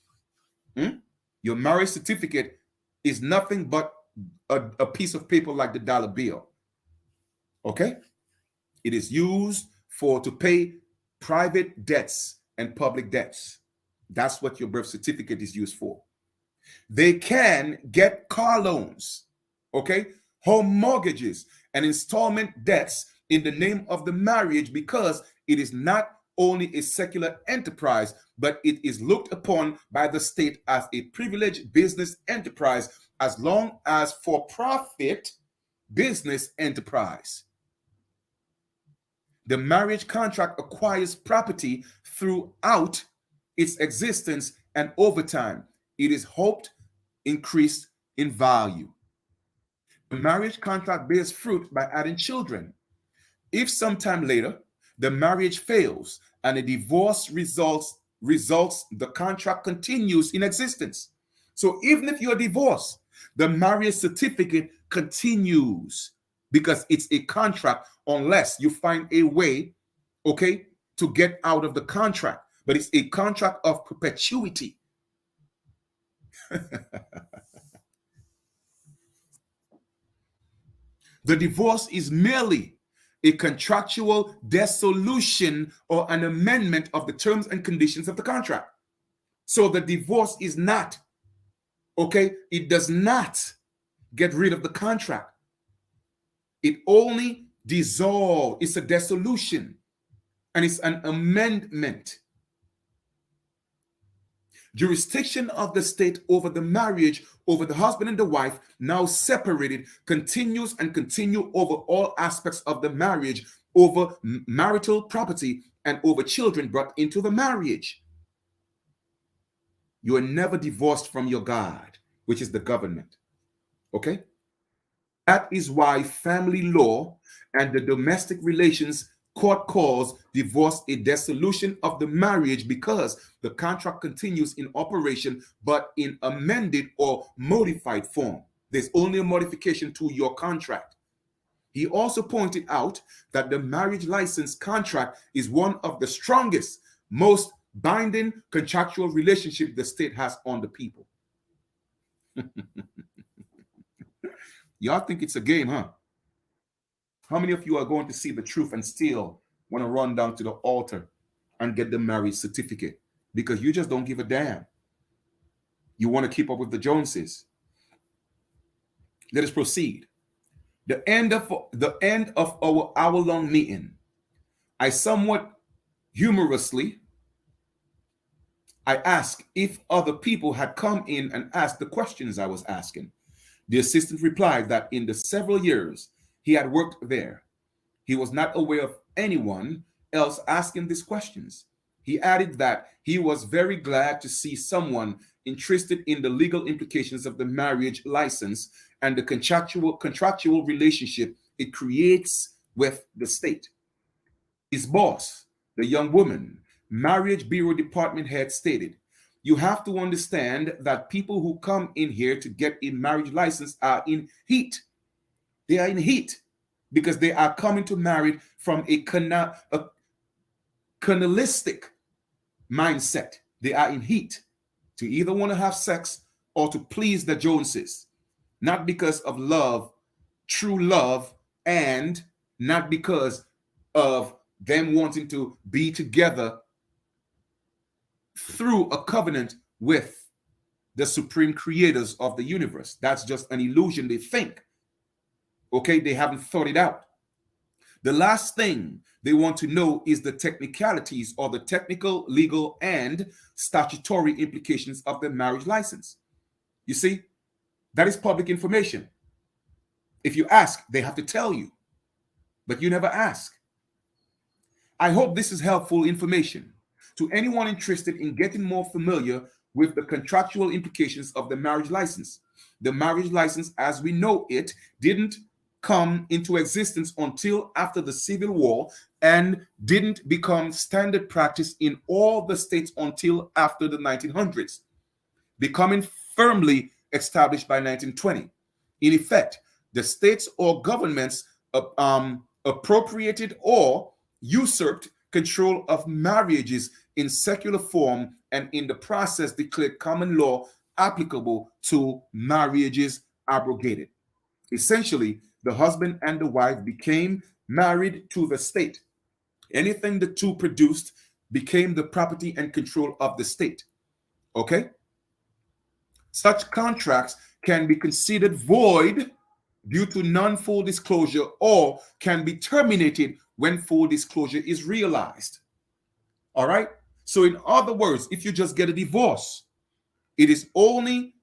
Your marriage certificate is nothing but a piece of paper like the dollar bill. Okay? It is used to pay private debts and public debts. That's what your birth certificate is used for. They can get car loans, okay, home mortgages, and installment debts in the name of the marriage, because it is not only a secular enterprise, but it is looked upon by the state as a privileged business enterprise, as long as for-profit business enterprise. The marriage contract acquires property throughout its existence, and over time, it is hoped increased in value. The marriage contract bears fruit by adding children. If sometime later the marriage fails and a divorce results, the contract continues in existence. So even if you're divorced, the marriage certificate continues, because it's a contract, unless you find a way, okay, to get out of the contract. But it's a contract of perpetuity. The divorce is merely a contractual dissolution or an amendment of the terms and conditions of the contract. So the divorce is not, okay, it does not get rid of the contract. It only dissolves. It's a dissolution, and it's an amendment. Jurisdiction of the state over the marriage, over the husband and the wife, now separated, continues and continue over all aspects of the marriage, over marital property, and over children brought into the marriage. You are never divorced from your God, which is the government. Okay? That is why family law and the domestic relations court calls divorce a dissolution of the marriage, because the contract continues in operation, but in amended or modified form. There's only a modification to your contract. He also pointed out that the marriage license contract is one of the strongest, most binding contractual relationship the state has on the people. Y'all think it's a game, huh? How many of you are going to see the truth and still want to run down to the altar and get the marriage certificate? Because you just don't give a damn. You want to keep up with the Joneses. Let us proceed. The end of our hour-long meeting, I somewhat humorously, I asked if other people had come in and asked the questions I was asking. The assistant replied that in the several years he had worked there, he was not aware of anyone else asking these questions. He added that he was very glad to see someone interested in the legal implications of the marriage license and the contractual relationship it creates with the state. His boss, the young woman, Marriage Bureau Department head, stated, you have to understand that people who come in here to get a marriage license are in heat. They are in heat because they are coming to marry from a canalistic mindset. They are in heat to either want to have sex or to please the Joneses, not because of love, true love, and not because of them wanting to be together through a covenant with the supreme creators of the universe. That's just an illusion they think. Okay, they haven't thought it out. The last thing they want to know is the technicalities or the technical, legal, and statutory implications of the marriage license. You see, that is public information. If you ask, they have to tell you, but you never ask. I hope this is helpful information to anyone interested in getting more familiar with the contractual implications of the marriage license. The marriage license, as we know it, didn't come into existence until after the Civil War and didn't become standard practice in all the states until after the 1900s, becoming firmly established by 1920. In effect, the states or governments appropriated or usurped control of marriages in secular form and in the process declared common law applicable to marriages abrogated. Essentially, the husband and the wife became married to the state. Anything the two produced became the property and control of the state. Okay? Such contracts can be considered void due to non-full disclosure or can be terminated when full disclosure is realized. All right? So in other words, if you just get a divorce, it is only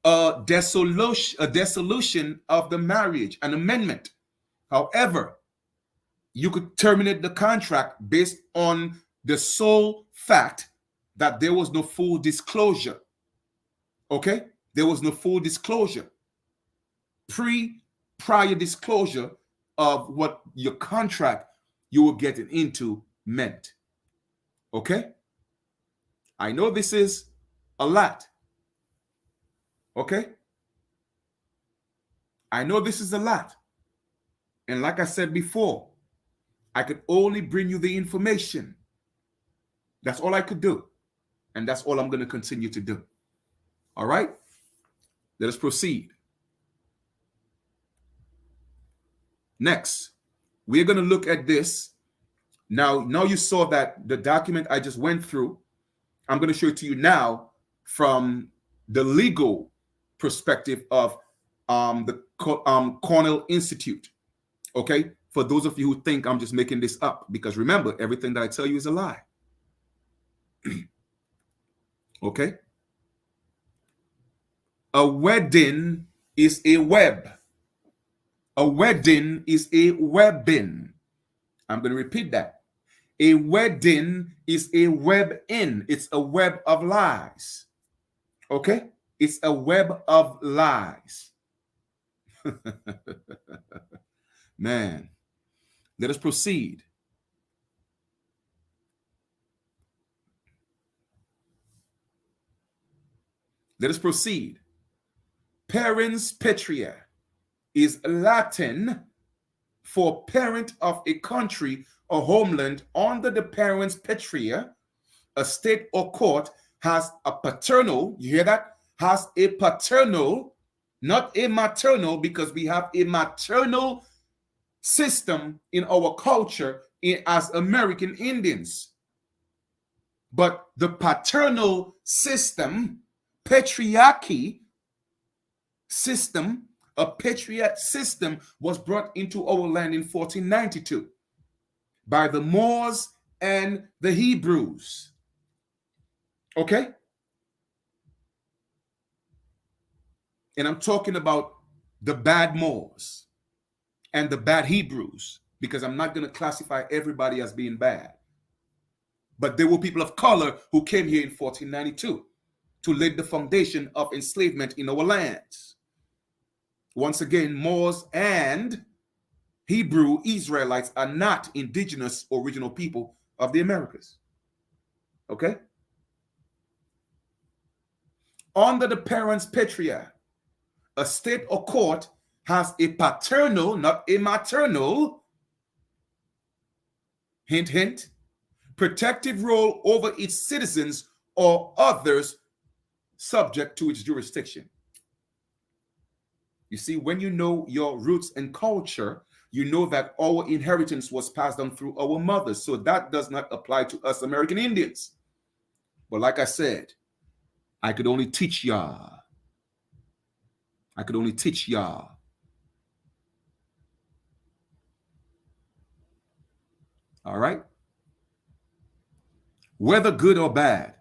a dissolution of the marriage, an amendment. However, you could terminate the contract based on the sole fact that there was no full disclosure. Okay? There was no full disclosure. Prior disclosure of what your contract you were getting into meant. Okay? I know this is a lot. Okay? I know this is a lot. And like I said before, I could only bring you the information. That's all I could do. And that's all I'm going to continue to do. All right? Let us proceed. Next, we're going to look at this. Now you saw that the document I just went through. I'm going to show it to you now from the legal perspective of the Cornell Institute. Okay? For those of you who think I'm just making this up, because remember, everything that I tell you is a lie. Okay? A wedding is a web. A wedding is a webbing. I'm going to repeat that. A wedding is a web-in. It's a web of lies. Okay? It's a web of lies. Man, let us proceed. Let us proceed. Parens Patriae is Latin for parent of a country or homeland. Under the Parens Patriae, a state or court has a paternal, you hear that? Has a paternal, not a maternal, because we have a maternal system in our culture as American Indians. But the paternal system, patriarchy system, a patriarch system was brought into our land in 1492 by the Moors and the Hebrews. Okay? And I'm talking about the bad Moors and the bad Hebrews, because I'm not going to classify everybody as being bad. But there were people of color who came here in 1492 to lay the foundation of enslavement in our lands. Once again, Moors and Hebrew Israelites are not indigenous original people of the Americas. Okay? Under the Parens Patriae, a state or court has a paternal, not a maternal, hint, hint, protective role over its citizens or others subject to its jurisdiction. You see, when you know your roots and culture, you know that our inheritance was passed down through our mothers. So that does not apply to us American Indians. But like I said, I could only teach y'all. I could only teach y'all. All right? Whether good or bad,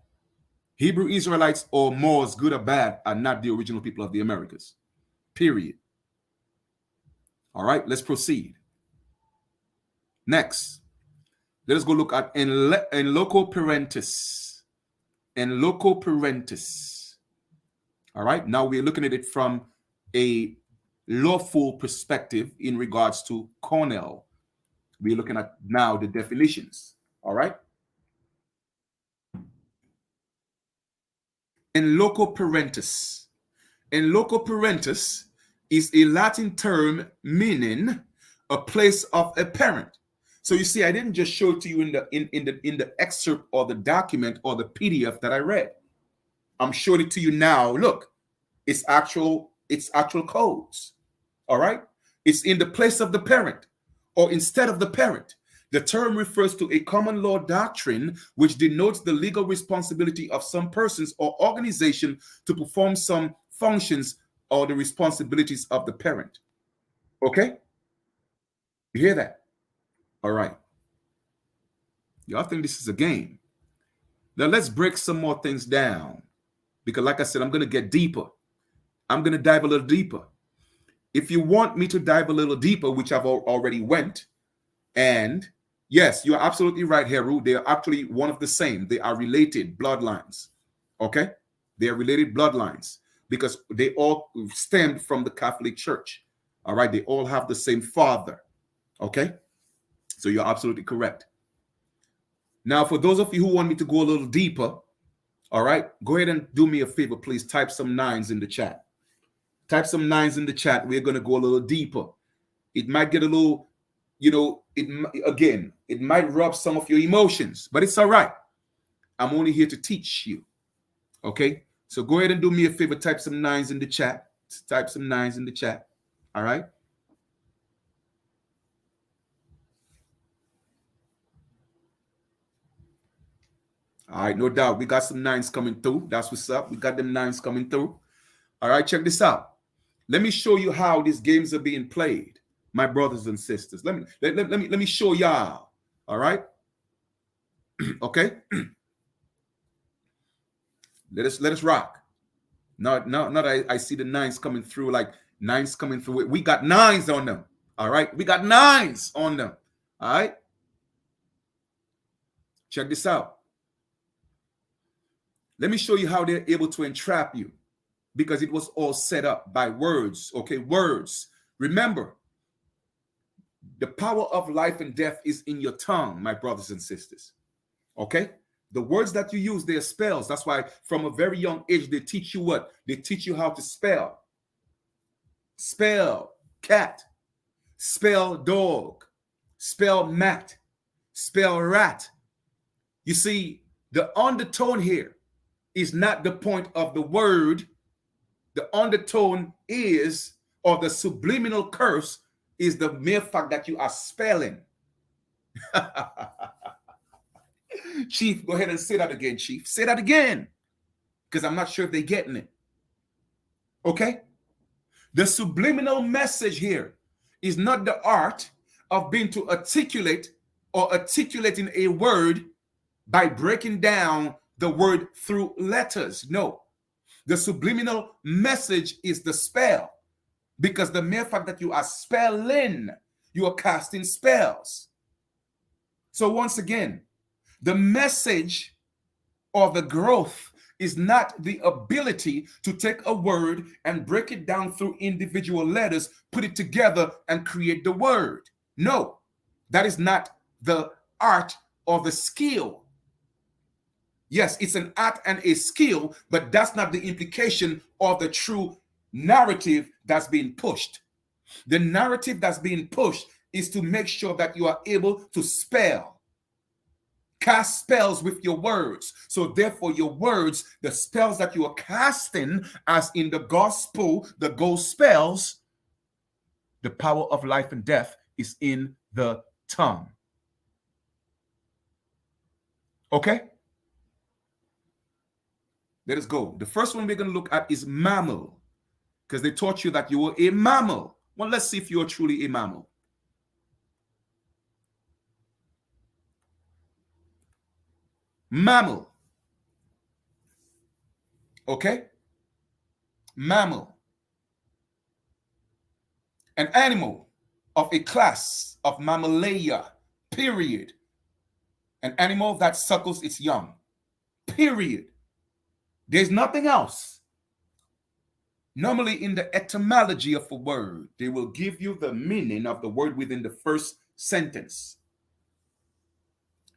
Hebrew Israelites or Moors, good or bad, are not the original people of the Americas. Period. All right, let's proceed. Next, let us go look at in loco parentis. In loco parentis. All right, now we're looking at it from a lawful perspective in regards to Cornell. We're looking at now the definitions. All right. In loco parentis. In loco parentis is a Latin term meaning a place of a parent. So you see, I didn't just show it to you in the excerpt or the document or the PDF that I read. I'm showing it to you now. Look, it's actual codes. All right. It's in the place of the parent or instead of the parent. The term refers to a common law doctrine which denotes the legal responsibility of some persons or organization to perform some functions or the responsibilities of the parent. Okay? You hear that? All right. Y'all think this is a game. Now let's break some more things down because like I said, I'm going to get deeper. I'm going to dive a little deeper. If you want me to dive a little deeper, which I've already went, and yes, you're absolutely right, Heru. They are actually one of the same. They are related bloodlines. Okay? They are related bloodlines because they all stemmed from the Catholic Church. All right? They all have the same father. Okay? So you're absolutely correct. Now, for those of you who want me to go a little deeper, all right, go ahead and do me a favor, please. Type some 9s in the chat. Type some 9s in the chat. We're going to go a little deeper. It might get a little, it might rub some of your emotions, but it's all right. I'm only here to teach you. Okay? So go ahead and do me a favor. Type some 9s in the chat. Type some 9s in the chat. All right? All right, no doubt. We got some 9s coming through. That's what's up. We got them 9s coming through. All right, check this out. Let me show you how these games are being played, my brothers and sisters. Let me show y'all. All right? Okay? Let us rock. Now I see the 9s coming through, like 9s coming through. We got 9s on them. All right? We got 9s on them. All right? Check this out. Let me show you how they're able to entrap you because it was all set up by words. Okay, words. Remember, the power of life and death is in your tongue, my brothers and sisters. Okay? The words that you use, they're spells. That's why from a very young age, they teach you what? They teach you how to spell. Spell cat. Spell dog. Spell mat. Spell rat. You see, the undertone here is not the point of the word. The undertone is, or the subliminal curse is the mere fact that you are spelling. Chief, go ahead and say that again, Chief. Say that again, because I'm not sure if they're getting it. Okay? The subliminal message here is not the art of being to articulate or articulating a word by breaking down the word through letters. No. The subliminal message is the spell, because the mere fact that you are spelling, you are casting spells. So once again, the message or the growth is not the ability to take a word and break it down through individual letters, put it together and create the word. No, that is not the art or the skill. Yes, it's an art and a skill, but that's not the implication of the true narrative that's being pushed. The narrative that's being pushed is to make sure that you are able to cast spells with your words. So therefore, your words, the spells that you are casting, as in the gospel, the ghost spells, the power of life and death is in the tongue. Okay? Let us go. The first one we're going to look at is mammal, because they taught you that you were a mammal. Well, let's see if you're truly a mammal. Mammal. Okay? Mammal. An animal of a class of Mammalia, period. An animal that suckles its young, period. There's nothing else. Normally in the etymology of a word, they will give you the meaning of the word within the first sentence.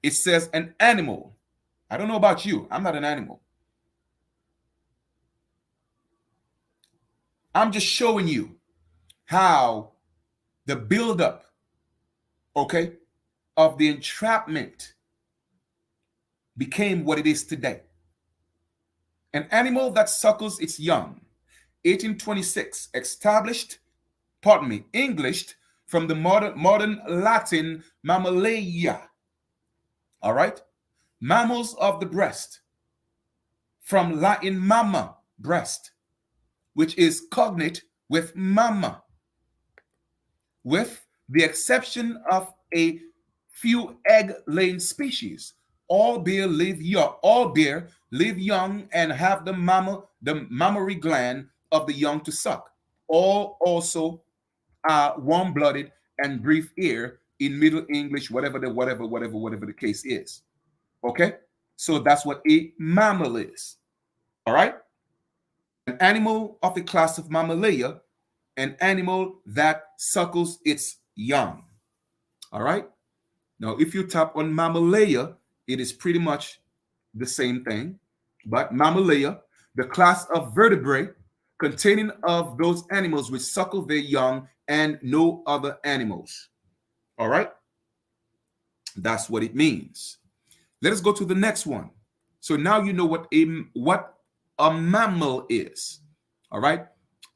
It says an animal. I don't know about you. I'm not an animal. I'm just showing you how the buildup, okay, of the entrapment became what it is today. An animal that suckles its young. 1826, Englished from the modern Latin mammalia. All right? Mammals of the breast. From Latin mamma, breast, which is cognate with mamma, with the exception of a few egg-laying species. All bear live young and have the mammary gland of the young to suck. All also are warm-blooded and breathe air in Middle English, whatever the case is. Okay? So that's what a mammal is. All right? An animal of the class of Mammalia, an animal that suckles its young. All right? Now, if you tap on Mammalia, it is pretty much the same thing. But Mammalia, the class of vertebrae containing of those animals which suckle their young and no other animals. All right? That's what it means. Let us go to the next one. So now you know what a mammal is. All right?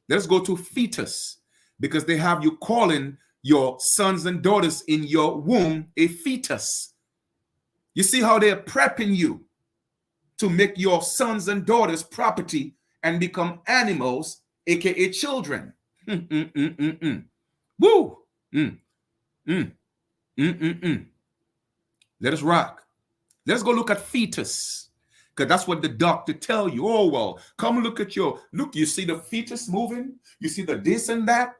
Let's go to fetus, because they have you calling your sons and daughters in your womb a fetus. You see how they're prepping you to make your sons and daughters property and become animals, aka children. Woo! Let us rock. Let's go look at fetus, because that's what the doctor tell you. Oh, well, come look at look, you see the fetus moving? You see the this and that?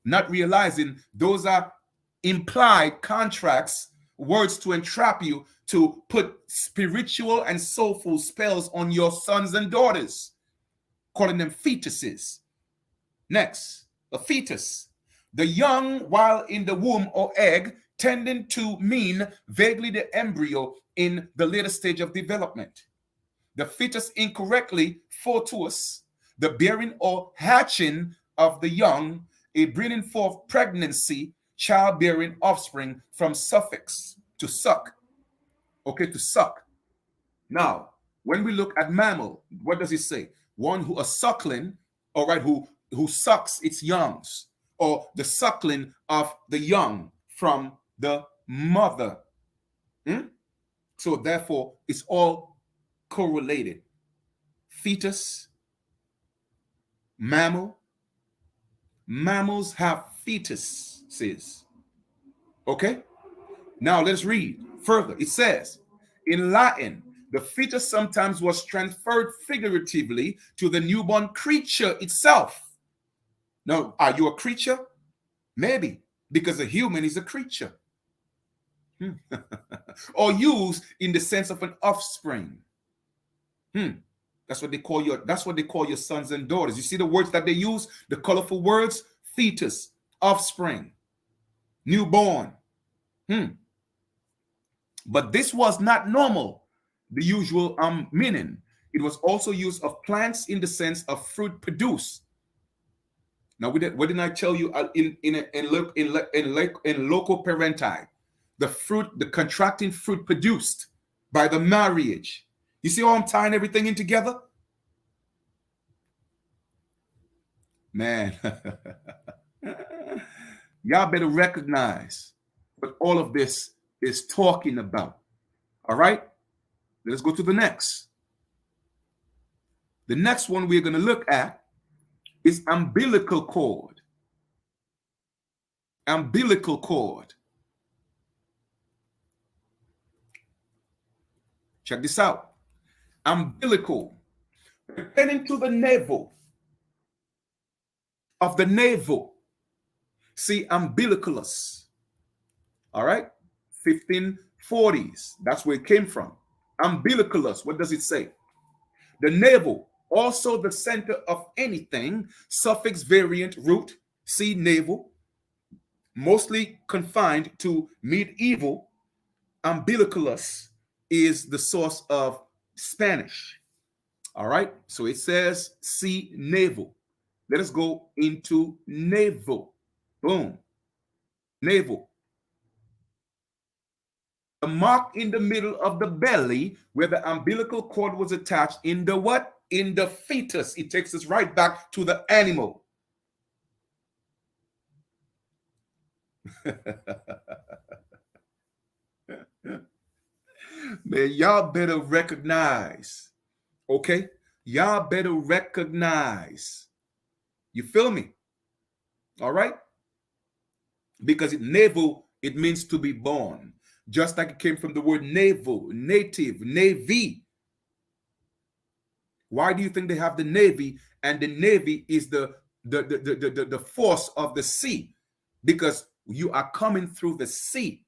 Not realizing those are implied contracts, words to entrap you to put spiritual and soulful spells on your sons and daughters, calling them fetuses. Next, a fetus. The young while in the womb or egg, tending to mean vaguely the embryo in the later stage of development. The fetus incorrectly fortuous, the bearing or hatching of the young, a bringing forth pregnancy, childbearing offspring from suffix, to suck. Okay, to suck. Now, when we look at mammal, what does it say? One who a suckling, all right, who sucks its youngs, or the suckling of the young from the mother. So therefore, it's all correlated. Fetus, mammal. Mammals have fetuses. Okay? Now let's read further. It says, in Latin, the fetus sometimes was transferred figuratively to the newborn creature itself. Now, are you a creature? Maybe, because a human is a creature. Or used in the sense of an offspring. That's what they call your sons and daughters. You see the words that they use, the colorful words: fetus, offspring, newborn. But this was not normal. the usual meaning. It was also used of plants in the sense of fruit produced. Now, what didn't I tell you in loco parenti, the fruit, the contracting fruit produced by the marriage. You see how I'm tying everything in together? Man, y'all better recognize what all of this is talking about. All right? Let's go to the next. The next one we're going to look at is umbilical cord. Umbilical cord. Check this out. Umbilical, pertaining to the navel, of the navel. See, umbilicalus. All right? 1540s. That's where it came from. Umbilicalus. What does it say? The navel, also the center of anything, suffix variant root, see navel, mostly confined to medieval. Umbilicalus is the source of Spanish. All right, so it says see navel. Let us go into navel. Boom. Navel. The mark in the middle of the belly where the umbilical cord was attached in the what? In the fetus. It takes us right back to the animal. Man, y'all better recognize. Okay? Y'all better recognize. You feel me? All right? Because navel, it means to be born. Just like it came from the word naval, native, navy. Why do you think they have the navy? And the navy is the force of the sea. Because you are coming through the sea,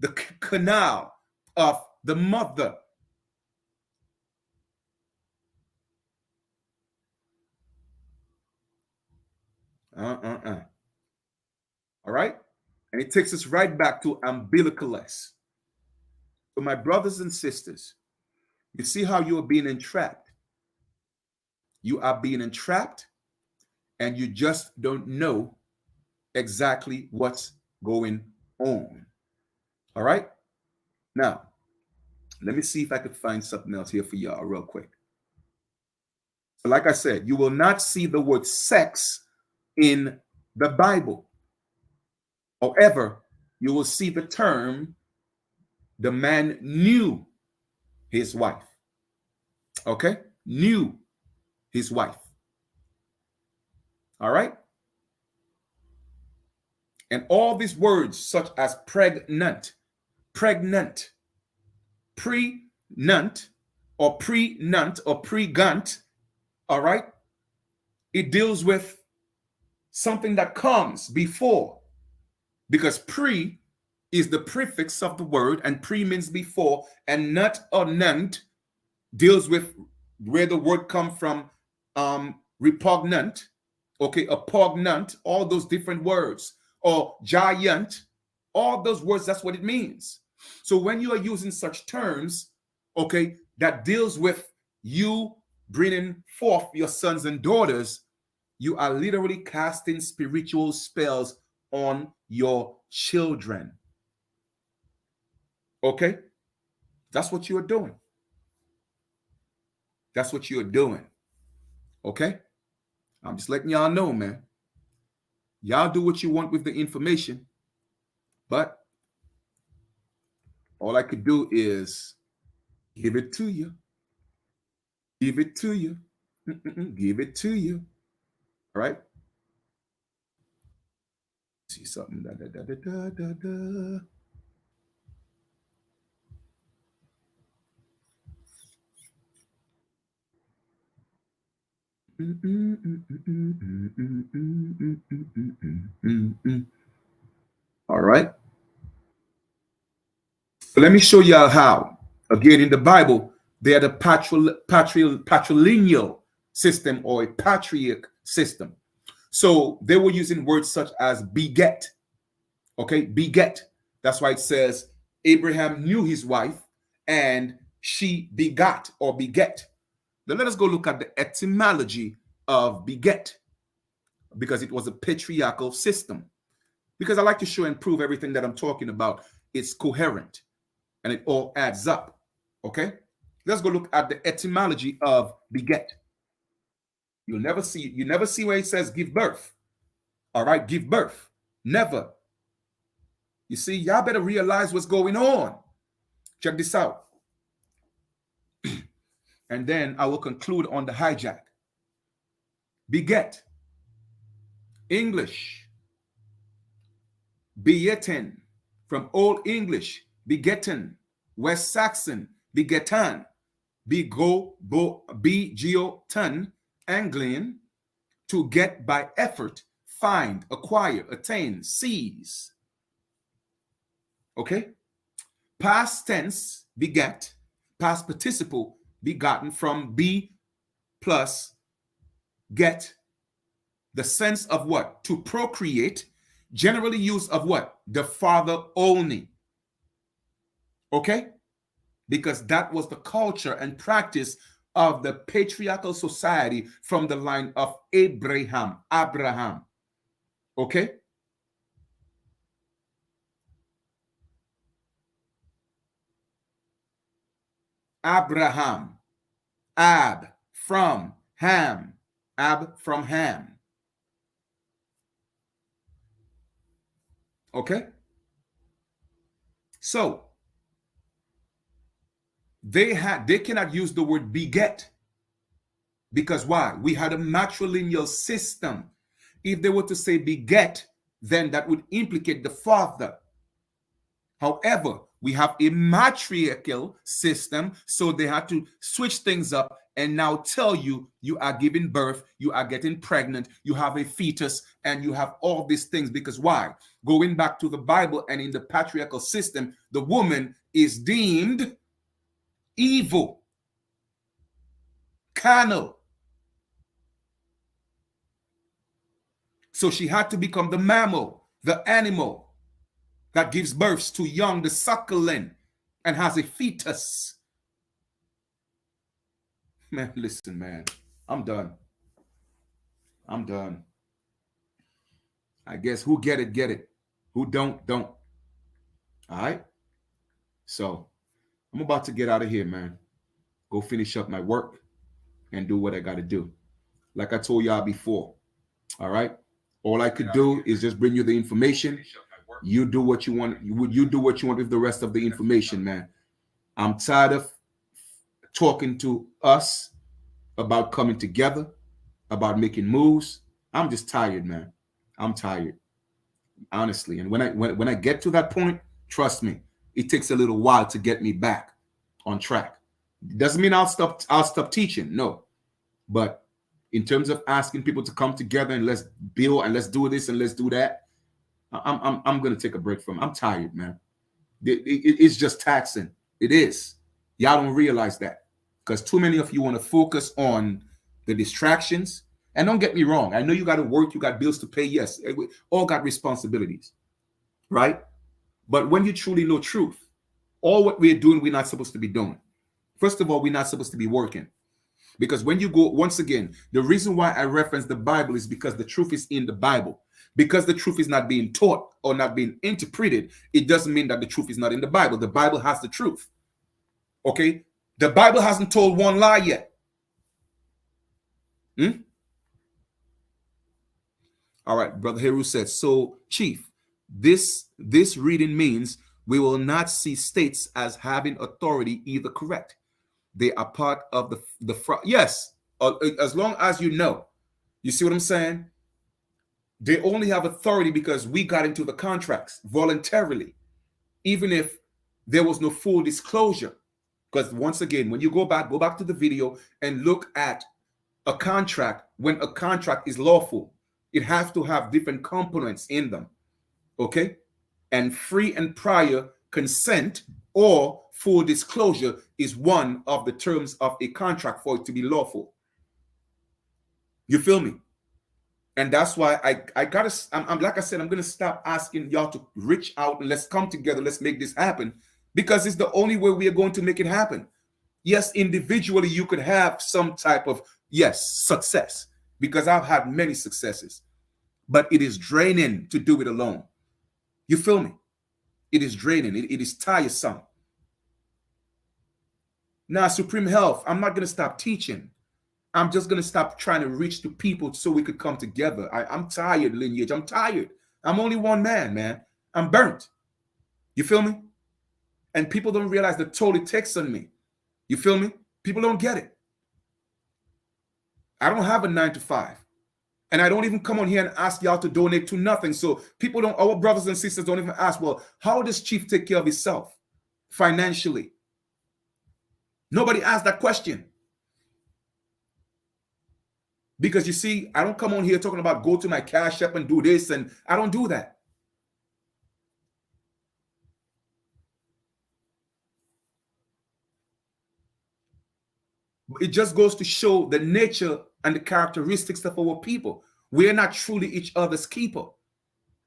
the canal of the mother. All right? And it takes us right back to umbilicalus. So my brothers and sisters, you see how you are being entrapped. You are being entrapped and you just don't know exactly what's going on. All right? Now, let me see if I could find something else here for y'all real quick. So like I said, you will not see the word sex in the Bible. However, you will see the term, the man knew his wife. Okay? Knew his wife. All right? And all these words, such as pregnant, pregnant, pregnant, or pregnant, or pregant, all right? It deals with something that comes before, because pre is the prefix of the word, and pre means before, and nut or nunt deals with where the word comes from, repugnant, okay, a pognant, all those different words, or giant, all those words, that's what it means. So when you are using such terms, okay, that deals with you bringing forth your sons and daughters, you are literally casting spiritual spells on your children. Okay? That's what you are doing. That's what you're doing. Okay? I'm just letting y'all know, man. Y'all do what you want with the information, but all I could do is give it to you. Give it to you. Give it to you. All right? See something. Da, da, da, da, da, da. All right. So let me show y'all how. Again, in the Bible, they are the patrilineal system or a patriarch system. So they were using words such as beget. Okay, beget. That's why it says Abraham knew his wife and she begot or beget. Then let us go look at the etymology of beget, because it was a patriarchal system. Because I like to show and prove everything that I'm talking about. It's coherent and it all adds up. Okay? Let's go look at the etymology of beget. You never see where it says give birth. All right, give birth. Never. You see, y'all better realize what's going on. Check this out. And then I will conclude on the hijack. Beget. English. Begetten. From Old English. Begetten. West Saxon. Begetan. Begotan. Anglian. To get by effort. Find. Acquire. Attain. Seize. Okay? Past tense. Beget. Past participle. Begotten, from be plus get. The sense of what? To procreate. Generally used of what? The father only. Okay? Because that was the culture and practice of the patriarchal society from the line of Abraham. Okay? Abraham. Ab from Ham. Ab from Ham. Okay? So they cannot use the word beget. Because why? We had a matrilineal system. If they were to say beget, then that would implicate the father. However, we have a matriarchal system, so they had to switch things up and now tell you you are giving birth, you are getting pregnant, you have a fetus, and you have all these things. Because why? Going back to the Bible and in the patriarchal system, the woman is deemed evil, carnal. So she had to become the mammal, the animal that gives birth to young, the suckling, and has a fetus. Man, listen, man. I'm done. I guess who get it, get it. Who don't, don't. All right? So, I'm about to get out of here, man. Go finish up my work and do what I got to do. Like I told y'all before. All right? All I could do is just bring you the information. You do what you want. You do what you want with the rest of the information, man. I'm tired of talking to us about coming together, about making moves. I'm just tired, man. I'm tired, honestly. And when I get to that point, trust me, it takes a little while to get me back on track. It doesn't mean I'll stop teaching, no. But in terms of asking people to come together and let's build and let's do this and let's do that, I'm gonna take a break from it. I'm tired, man. It's just taxing. It is. Y'all don't realize that because too many of you want to focus on the distractions. And don't get me wrong. I know you got to work. You got bills to pay. Yes, we all got responsibilities, right? But when you truly know truth, all what we're doing, we're not supposed to be doing. First of all, we're not supposed to be working. Because when you go, once again, the reason why I reference the Bible is because the truth is in the Bible. Because the truth is not being taught or not being interpreted, it doesn't mean that the truth is not in the Bible. The Bible has the truth. Okay? The Bible hasn't told one lie yet. All right, Brother Heru said, so, Chief, this reading means we will not see states as having authority either, correct? They are part of the yes, as long as you know. You see what I'm saying? They only have authority because we got into the contracts voluntarily, even if there was no full disclosure. Because once again, when you go back to the video and look at a contract. When a contract is lawful, it has to have different components in them. Okay? And free and prior consent or full disclosure is one of the terms of a contract for it to be lawful. You feel me? And that's why I'm like I said, I'm gonna stop asking y'all to reach out and let's come together, let's make this happen, because it's the only way we are going to make it happen. Yes, individually, you could have some type of, yes, success, because I've had many successes, but it is draining to do it alone. You feel me? It is draining. It is tiresome. Now, Supreme Health, I'm not going to stop teaching. I'm just going to stop trying to reach the people so we could come together. I'm tired, lineage. I'm tired. I'm only one man. I'm burnt. You feel me? And people don't realize the toll it takes on me. You feel me? People don't get it. I don't have a 9 to 5. And I don't even come on here and ask y'all to donate to nothing. So people don't, our brothers and sisters don't even ask, well, how does Chief take care of himself financially? Nobody asked that question. Because you see, I don't come on here talking about go to my Cash App and do this, and I don't do that. It just goes to show the nature and the characteristics of our people. We're not truly each other's keeper.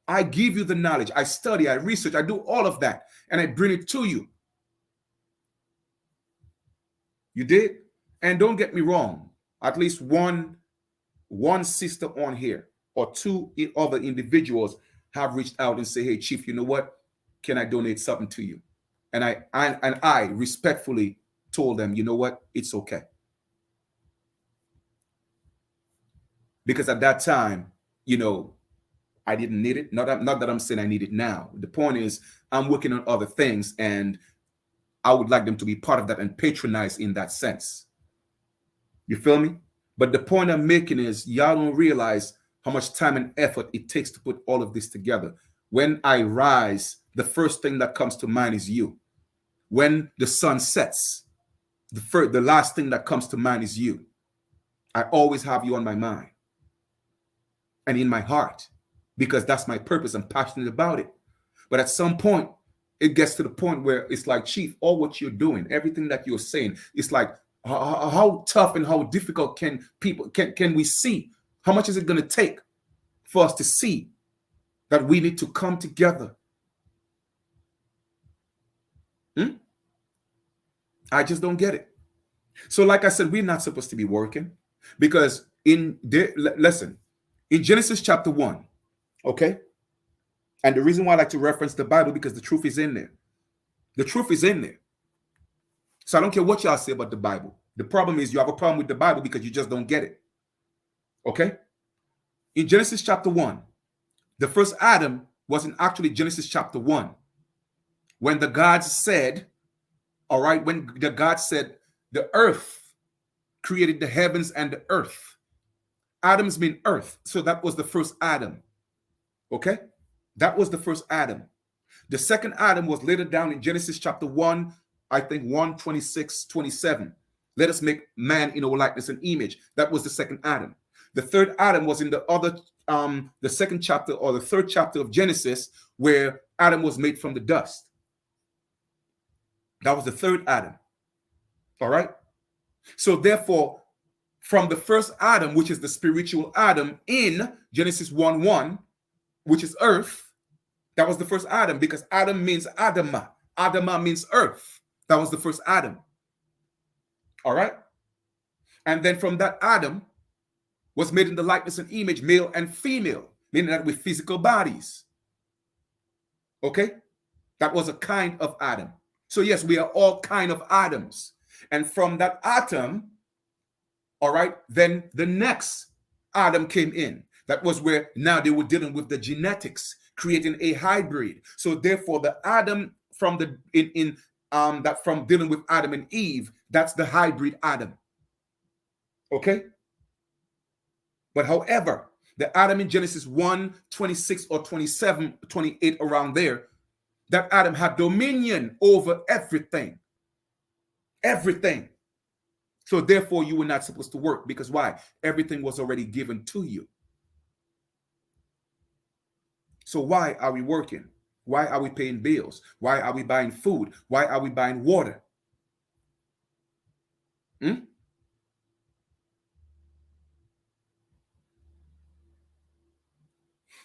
I give you the knowledge. I study, I research, I do all of that, and I bring it to you. You did? And don't get me wrong, at least one sister on here or two other individuals have reached out and say, hey, Chief, you know what? Can I donate something to you? And I respectfully told them, you know what? It's okay. Because at that time, you know, I didn't need it. Not that I'm saying I need it now. The point is, I'm working on other things, and I would like them to be part of that and patronize in that sense. You feel me? But the point I'm making is, y'all don't realize how much time and effort it takes to put all of this together. When I rise, the first thing that comes to mind is you. When the sun sets, the last thing that comes to mind is you. I always have you on my mind and in my heart, because that's my purpose. I'm passionate about it. But at some point, it gets to the point where it's like, Chief, all what you're doing, everything that you're saying, it's like, how tough and how difficult can we see? How much is it going to take for us to see that we need to come together? I just don't get it. So like I said, we're not supposed to be working, because listen, in Genesis chapter 1, okay? And the reason why I like to reference the Bible, because the truth is in there. The truth is in there. So I don't care what y'all say about the Bible. The problem is you have a problem with the Bible because you just don't get it. Okay? In Genesis chapter 1, the first Adam was in actually Genesis chapter 1. When the gods said, all right, when the God said the earth created the heavens and the earth. Adam's mean earth. So that was the first Adam. Okay? That was the first Adam. The second Adam was later down in Genesis chapter 1, I think 1:26-27. Let us make man in our likeness and image. That was the second Adam. The third Adam was in the second chapter or the third chapter of Genesis, where Adam was made from the dust. That was the third Adam. All right? So therefore, from the first Adam, which is the spiritual Adam in Genesis 1:1, which is earth, that was the first Adam, because Adam means Adama. Adama means earth. That was the first Adam. All right? And then from that Adam was made in the likeness and image, male and female, meaning that with physical bodies. Okay? That was a kind of Adam. So yes, we are all kind of Adams. And from that atom, all right, then the next Adam came in. That was where now they were dealing with the genetics, creating a hybrid. So therefore, the Adam from from dealing with Adam and Eve, that's the hybrid Adam. Okay? But however, the Adam in Genesis 1:26 or 27, 28, around there, that Adam had dominion over everything. Everything. So therefore, you were not supposed to work, because why? Everything was already given to you. So why are we working? Why are we paying bills? Why are we buying food? Why are we buying water?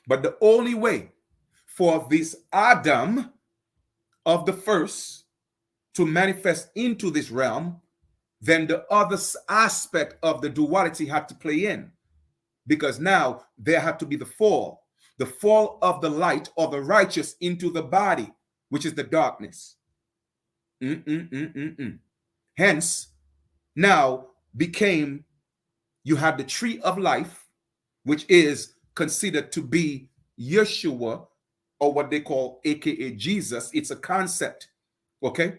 But the only way for this Adam of the first to manifest into this realm then the other aspect of the duality had to play in, because now there had to be the fall of the light or the righteous into the body, which is the darkness. Hence, now became, you have the tree of life, which is considered to be Yeshua, or what they call AKA Jesus. It's a concept, okay?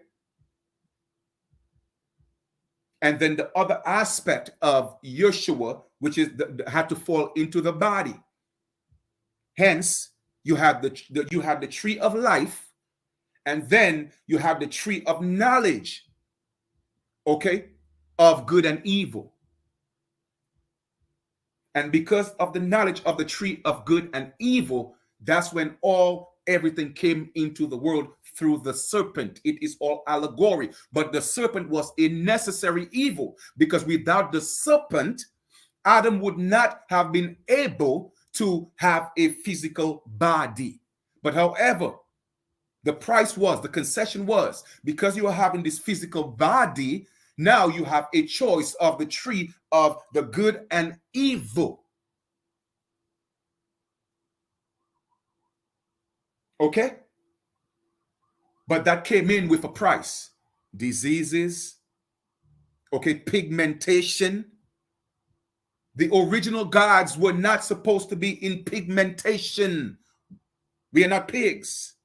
And then the other aspect of Yeshua, which is had to fall into the body. Hence, you have the tree of life, and then you have the tree of knowledge, okay, of good and evil. And because of the knowledge of the tree of good and evil, that's when everything came into the world through the serpent. It is all allegory. But the serpent was a necessary evil, because without the serpent, Adam would not have been able to have a physical body. But however, the concession was, because you are having this physical body, now you have a choice of the tree of the good and evil. Okay? But that came in with a price. Diseases, okay, pigmentation. The original gods were not supposed to be in pigmentation. We are not pigs.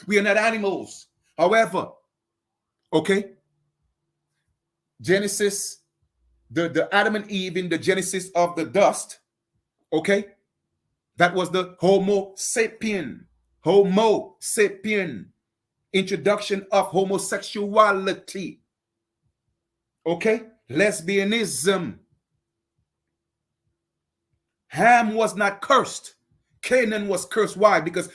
We are not animals. However, okay, Genesis, the Adam and Eve in the Genesis of the dust, okay, that was the Homo sapien. Homo sapien. Introduction of homosexuality. Okay, lesbianism. Ham was not cursed. Canaan was cursed. Why? Because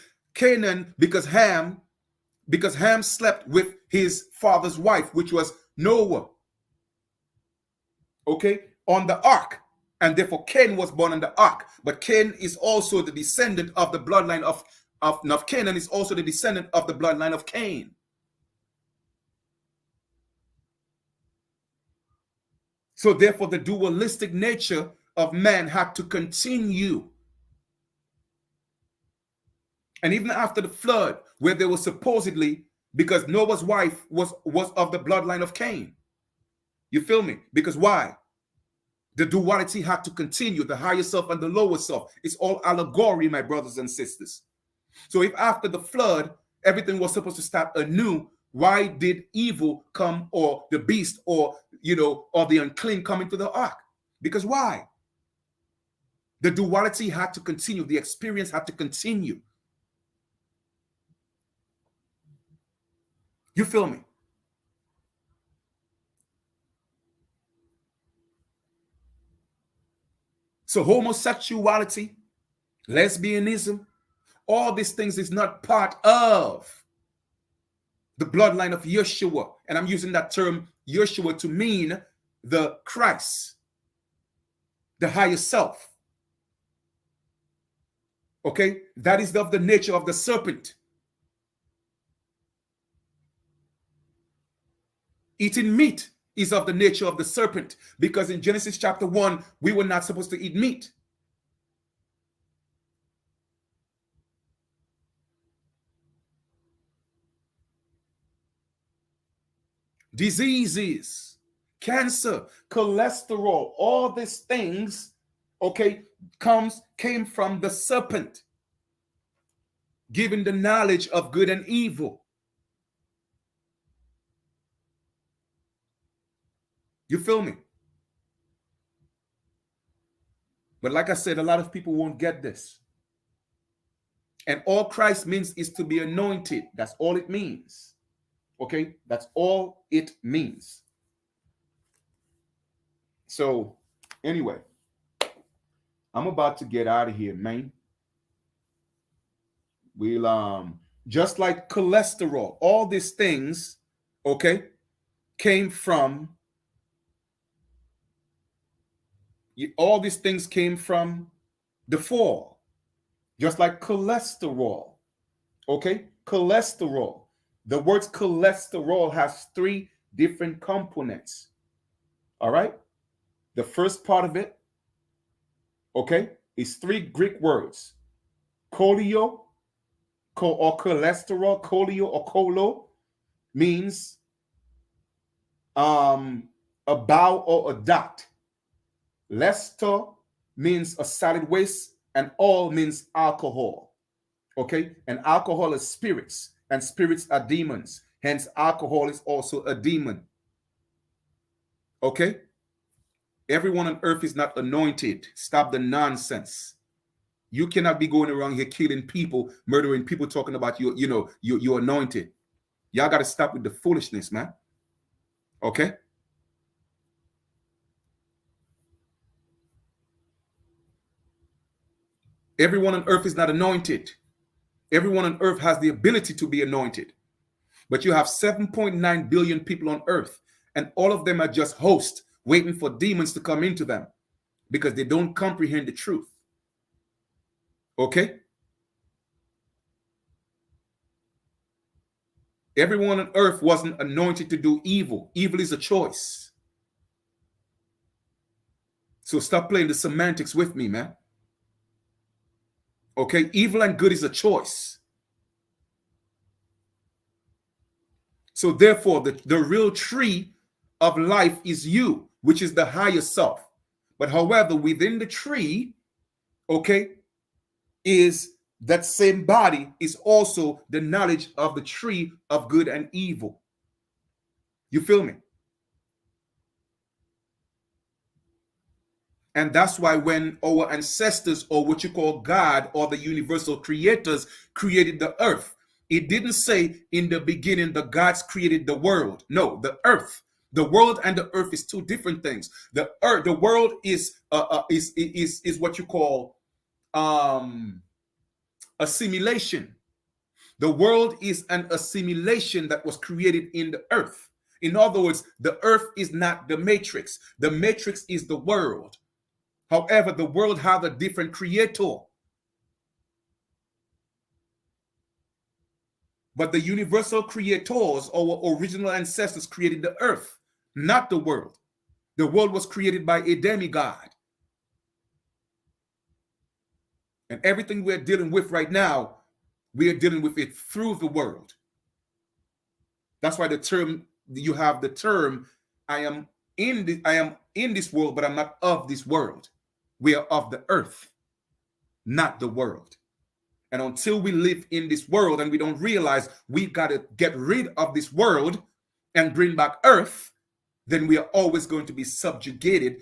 Ham slept with his father's wife, which was Noah. Okay, on the ark. And therefore Cain was born on the ark. But Cain is also the descendant of the bloodline of Canaan, is also the descendant of the bloodline of Cain. So therefore the dualistic nature of man had to continue. And even after the flood, where they were supposedly, because Noah's wife was of the bloodline of Cain. You feel me? Because why? The duality had to continue, the higher self and the lower self. It's all allegory, my brothers and sisters. So if after the flood, everything was supposed to start anew, why did evil come, or the beast, or the unclean come into the ark? Because why? The duality had to continue. The experience had to continue. You feel me? So homosexuality, lesbianism, all these things is not part of the bloodline of Yeshua. And I'm using that term Yeshua to mean the Christ, the higher self. Okay? That is of the nature of the serpent. Eating meat is of the nature of the serpent, because in Genesis chapter 1, we were not supposed to eat meat. Diseases, cancer, cholesterol, all these things, okay, came from the serpent, giving the knowledge of good and evil. You feel me? But like I said, a lot of people won't get this. And all Christ means is to be anointed. That's all it means. Okay? That's all it means. So, anyway, I'm about to get out of here, man. We'll just like cholesterol, all these things, okay, came from the fall. Just like cholesterol, okay? Cholesterol. The word cholesterol has three different components. All right. The first part of it, okay, is three Greek words: choleo, or cholesterol. Choleo or cholo means a bow or a dot. Lester means a solid waste, and all means alcohol. Okay, and alcohol is spirits, and spirits are demons. Hence, alcohol is also a demon. Okay, everyone on earth is not anointed. Stop the nonsense. You cannot be going around here killing people, murdering people, talking about you're anointed. Y'all got to stop with the foolishness, man. Okay. Everyone on earth is not anointed. Everyone on earth has the ability to be anointed. But you have 7.9 billion people on earth, and all of them are just hosts waiting for demons to come into them because they don't comprehend the truth. Okay? Everyone on earth wasn't anointed to do evil. Evil is a choice. So stop playing the semantics with me, man. Okay? Evil and good is a choice. So therefore, the real tree of life is you, which is the higher self. But however, within the tree, okay, is that same body is also the knowledge of the tree of good and evil. You feel me? And that's why when our ancestors, or what you call God or the universal creators, created the earth, it didn't say in the beginning the gods created the world. No, the earth. The world and the earth is two different things. The earth, the world is what you call assimilation. The world is an assimilation that was created in the earth. In other words, the earth is not the matrix. The matrix is the world. However, the world has a different creator. But the universal creators, our original ancestors, created the earth, not the world. The world was created by a demigod. And everything we're dealing with right now, we are dealing with it through the world. That's why you have the term, I am in this world, but I'm not of this world. We are of the earth, not the world. And until we live in this world and we don't realize we've got to get rid of this world and bring back earth, then we are always going to be subjugated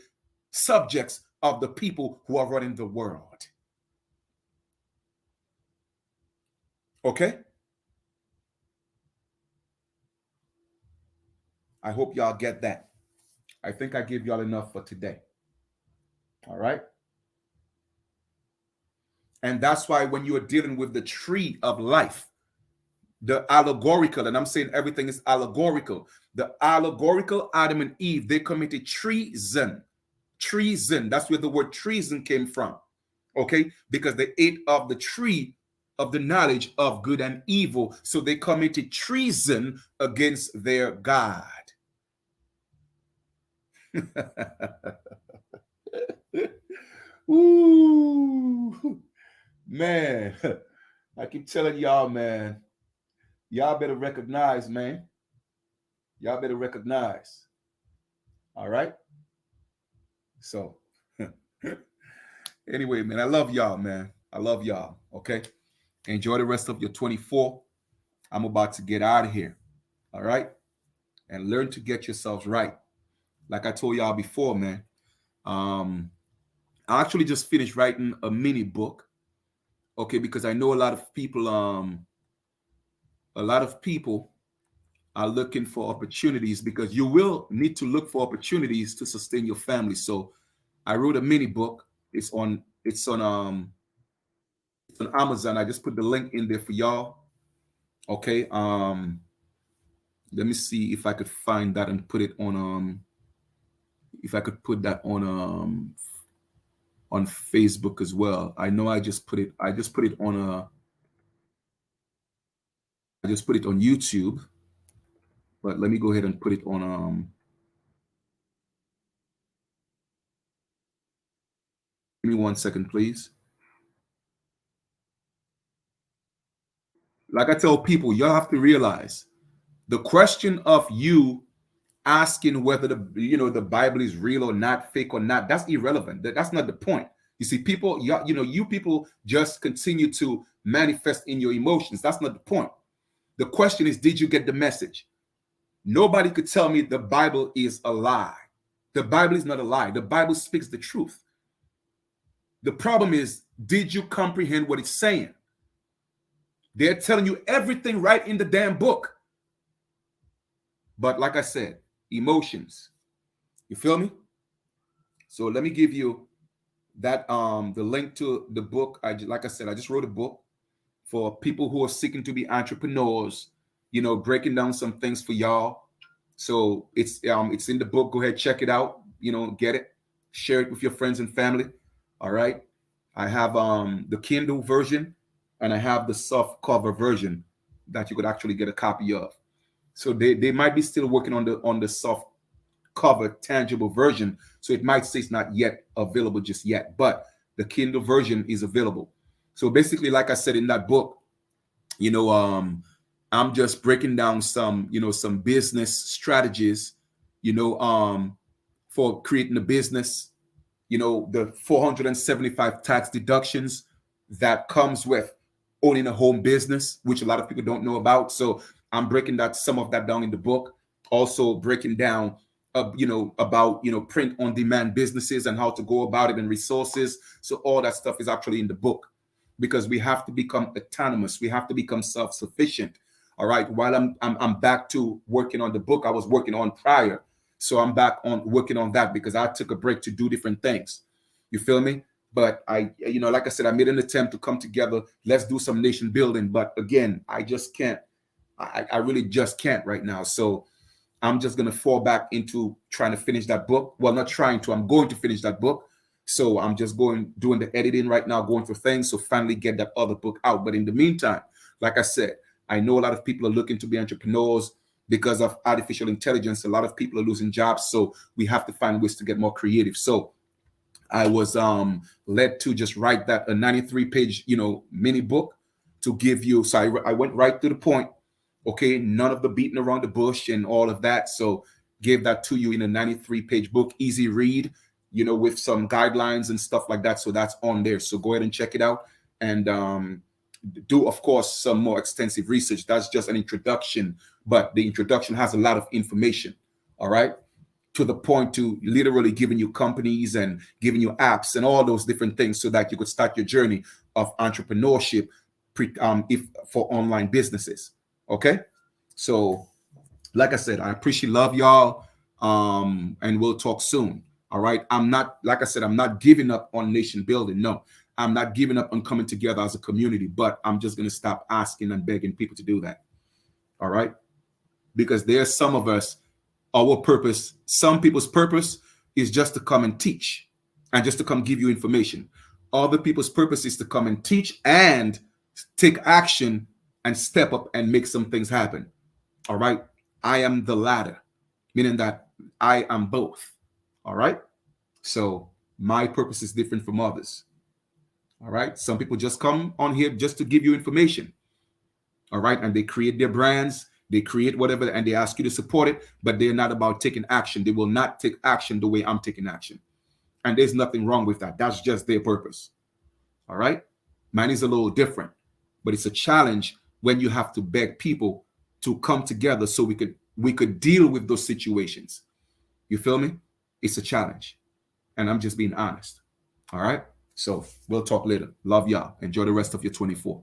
subjects of the people who are running the world. Okay? I hope y'all get that. I think I gave y'all enough for today. All right? And that's why when you are dealing with the tree of life, the allegorical, and I'm saying everything is allegorical, the allegorical Adam and Eve, they committed treason. Treason. That's where the word treason came from. Okay? Because they ate of the tree of the knowledge of good and evil. So they committed treason against their God. Ooh, man. I keep telling y'all, man. Y'all better recognize, man. Y'all better recognize. All right? So, anyway, man, I love y'all, man. I love y'all. Okay? Enjoy the rest of your 24. I'm about to get out of here. All right? And learn to get yourselves right. Like I told y'all before, man. I actually just finished writing a mini book. Okay, because I know a lot of people are looking for opportunities, because you will need to look for opportunities to sustain your family. So I wrote a mini book. It's on Amazon. I just put the link in there for y'all. Okay. Let me see if I could find that and put it on if I could put that on Facebook as well. I know I just put it on just put it on YouTube, but let me go ahead and put it on give me 1 second, please. Like I tell people, y'all have to realize the question of you asking whether the Bible is real or not, fake or not, that's irrelevant. That's not the point. You see, people, you people just continue to manifest in your emotions. That's not the point. The question is, did you get the message? Nobody could tell me the Bible is a lie. The Bible is not a lie. The Bible speaks the truth. The problem is, did you comprehend what it's saying? They're telling you everything right in the damn book. But like I said, emotions. You feel me? So let me give you that the link to the book. Like I said, I just wrote a book for people who are seeking to be entrepreneurs, breaking down some things for y'all. So it's in the book. Go ahead, check it out. Get it, share it with your friends and family. All right. I have the Kindle version and I have the soft cover version that you could actually get a copy of. So they might be still working on the soft cover tangible version. So it might say it's not yet available just yet, but the Kindle version is available. So basically, like I said in that book, I'm just breaking down some business strategies, for creating a business, the 475 tax deductions that comes with owning a home business, which a lot of people don't know about. So I'm breaking some of that down in the book. Also breaking down, about print on demand businesses and how to go about it and resources. So all that stuff is actually in the book, because we have to become autonomous. We have to become self-sufficient. All right. While I'm back to working on the book I was working on prior. So I'm back on working on that because I took a break to do different things. You feel me? But I, like I said, I made an attempt to come together. Let's do some nation building. But again, I just can't. I really just can't right now. So I'm just going to fall back into trying to finish that book. Well, not trying to. I'm going to finish that book. So I'm just doing the editing right now, going for things. So finally get that other book out. But in the meantime, like I said, I know a lot of people are looking to be entrepreneurs because of artificial intelligence. A lot of people are losing jobs. So we have to find ways to get more creative. So I was led to just write that a 93-page, mini book to give you. So I went right to the point. Okay, none of the beating around the bush and all of that. So gave that to you in a 93-page book, easy read, with some guidelines and stuff like that. So that's on there. So go ahead and check it out and do, of course, some more extensive research. That's just an introduction, but the introduction has a lot of information. All right. To the point to literally giving you companies and giving you apps and all those different things so that you could start your journey of entrepreneurship if for online businesses. Okay. So like I said, I appreciate love y'all. And we'll talk soon. All right. I'm not, like I said, I'm not giving up on nation building. No, I'm not giving up on coming together as a community, but I'm just going to stop asking and begging people to do that. All right. Because there's some of us, our purpose, some people's purpose is just to come and teach and just to come give you information. Other people's purpose is to come and teach and take action and step up and make some things happen. All right. I am the latter, meaning that I am both. All right. So my purpose is different from others. All right. Some people just come on here just to give you information. All right. And they create their brands, they create whatever, and they ask you to support it, but they're not about taking action. They will not take action the way I'm taking action. And there's nothing wrong with that. That's just their purpose. All right. Mine is a little different, but it's a challenge when you have to beg people to come together so we could deal with those situations. You feel me? It's a challenge. And I'm just being honest. All right. So we'll talk later. Love y'all. Enjoy the rest of your 24.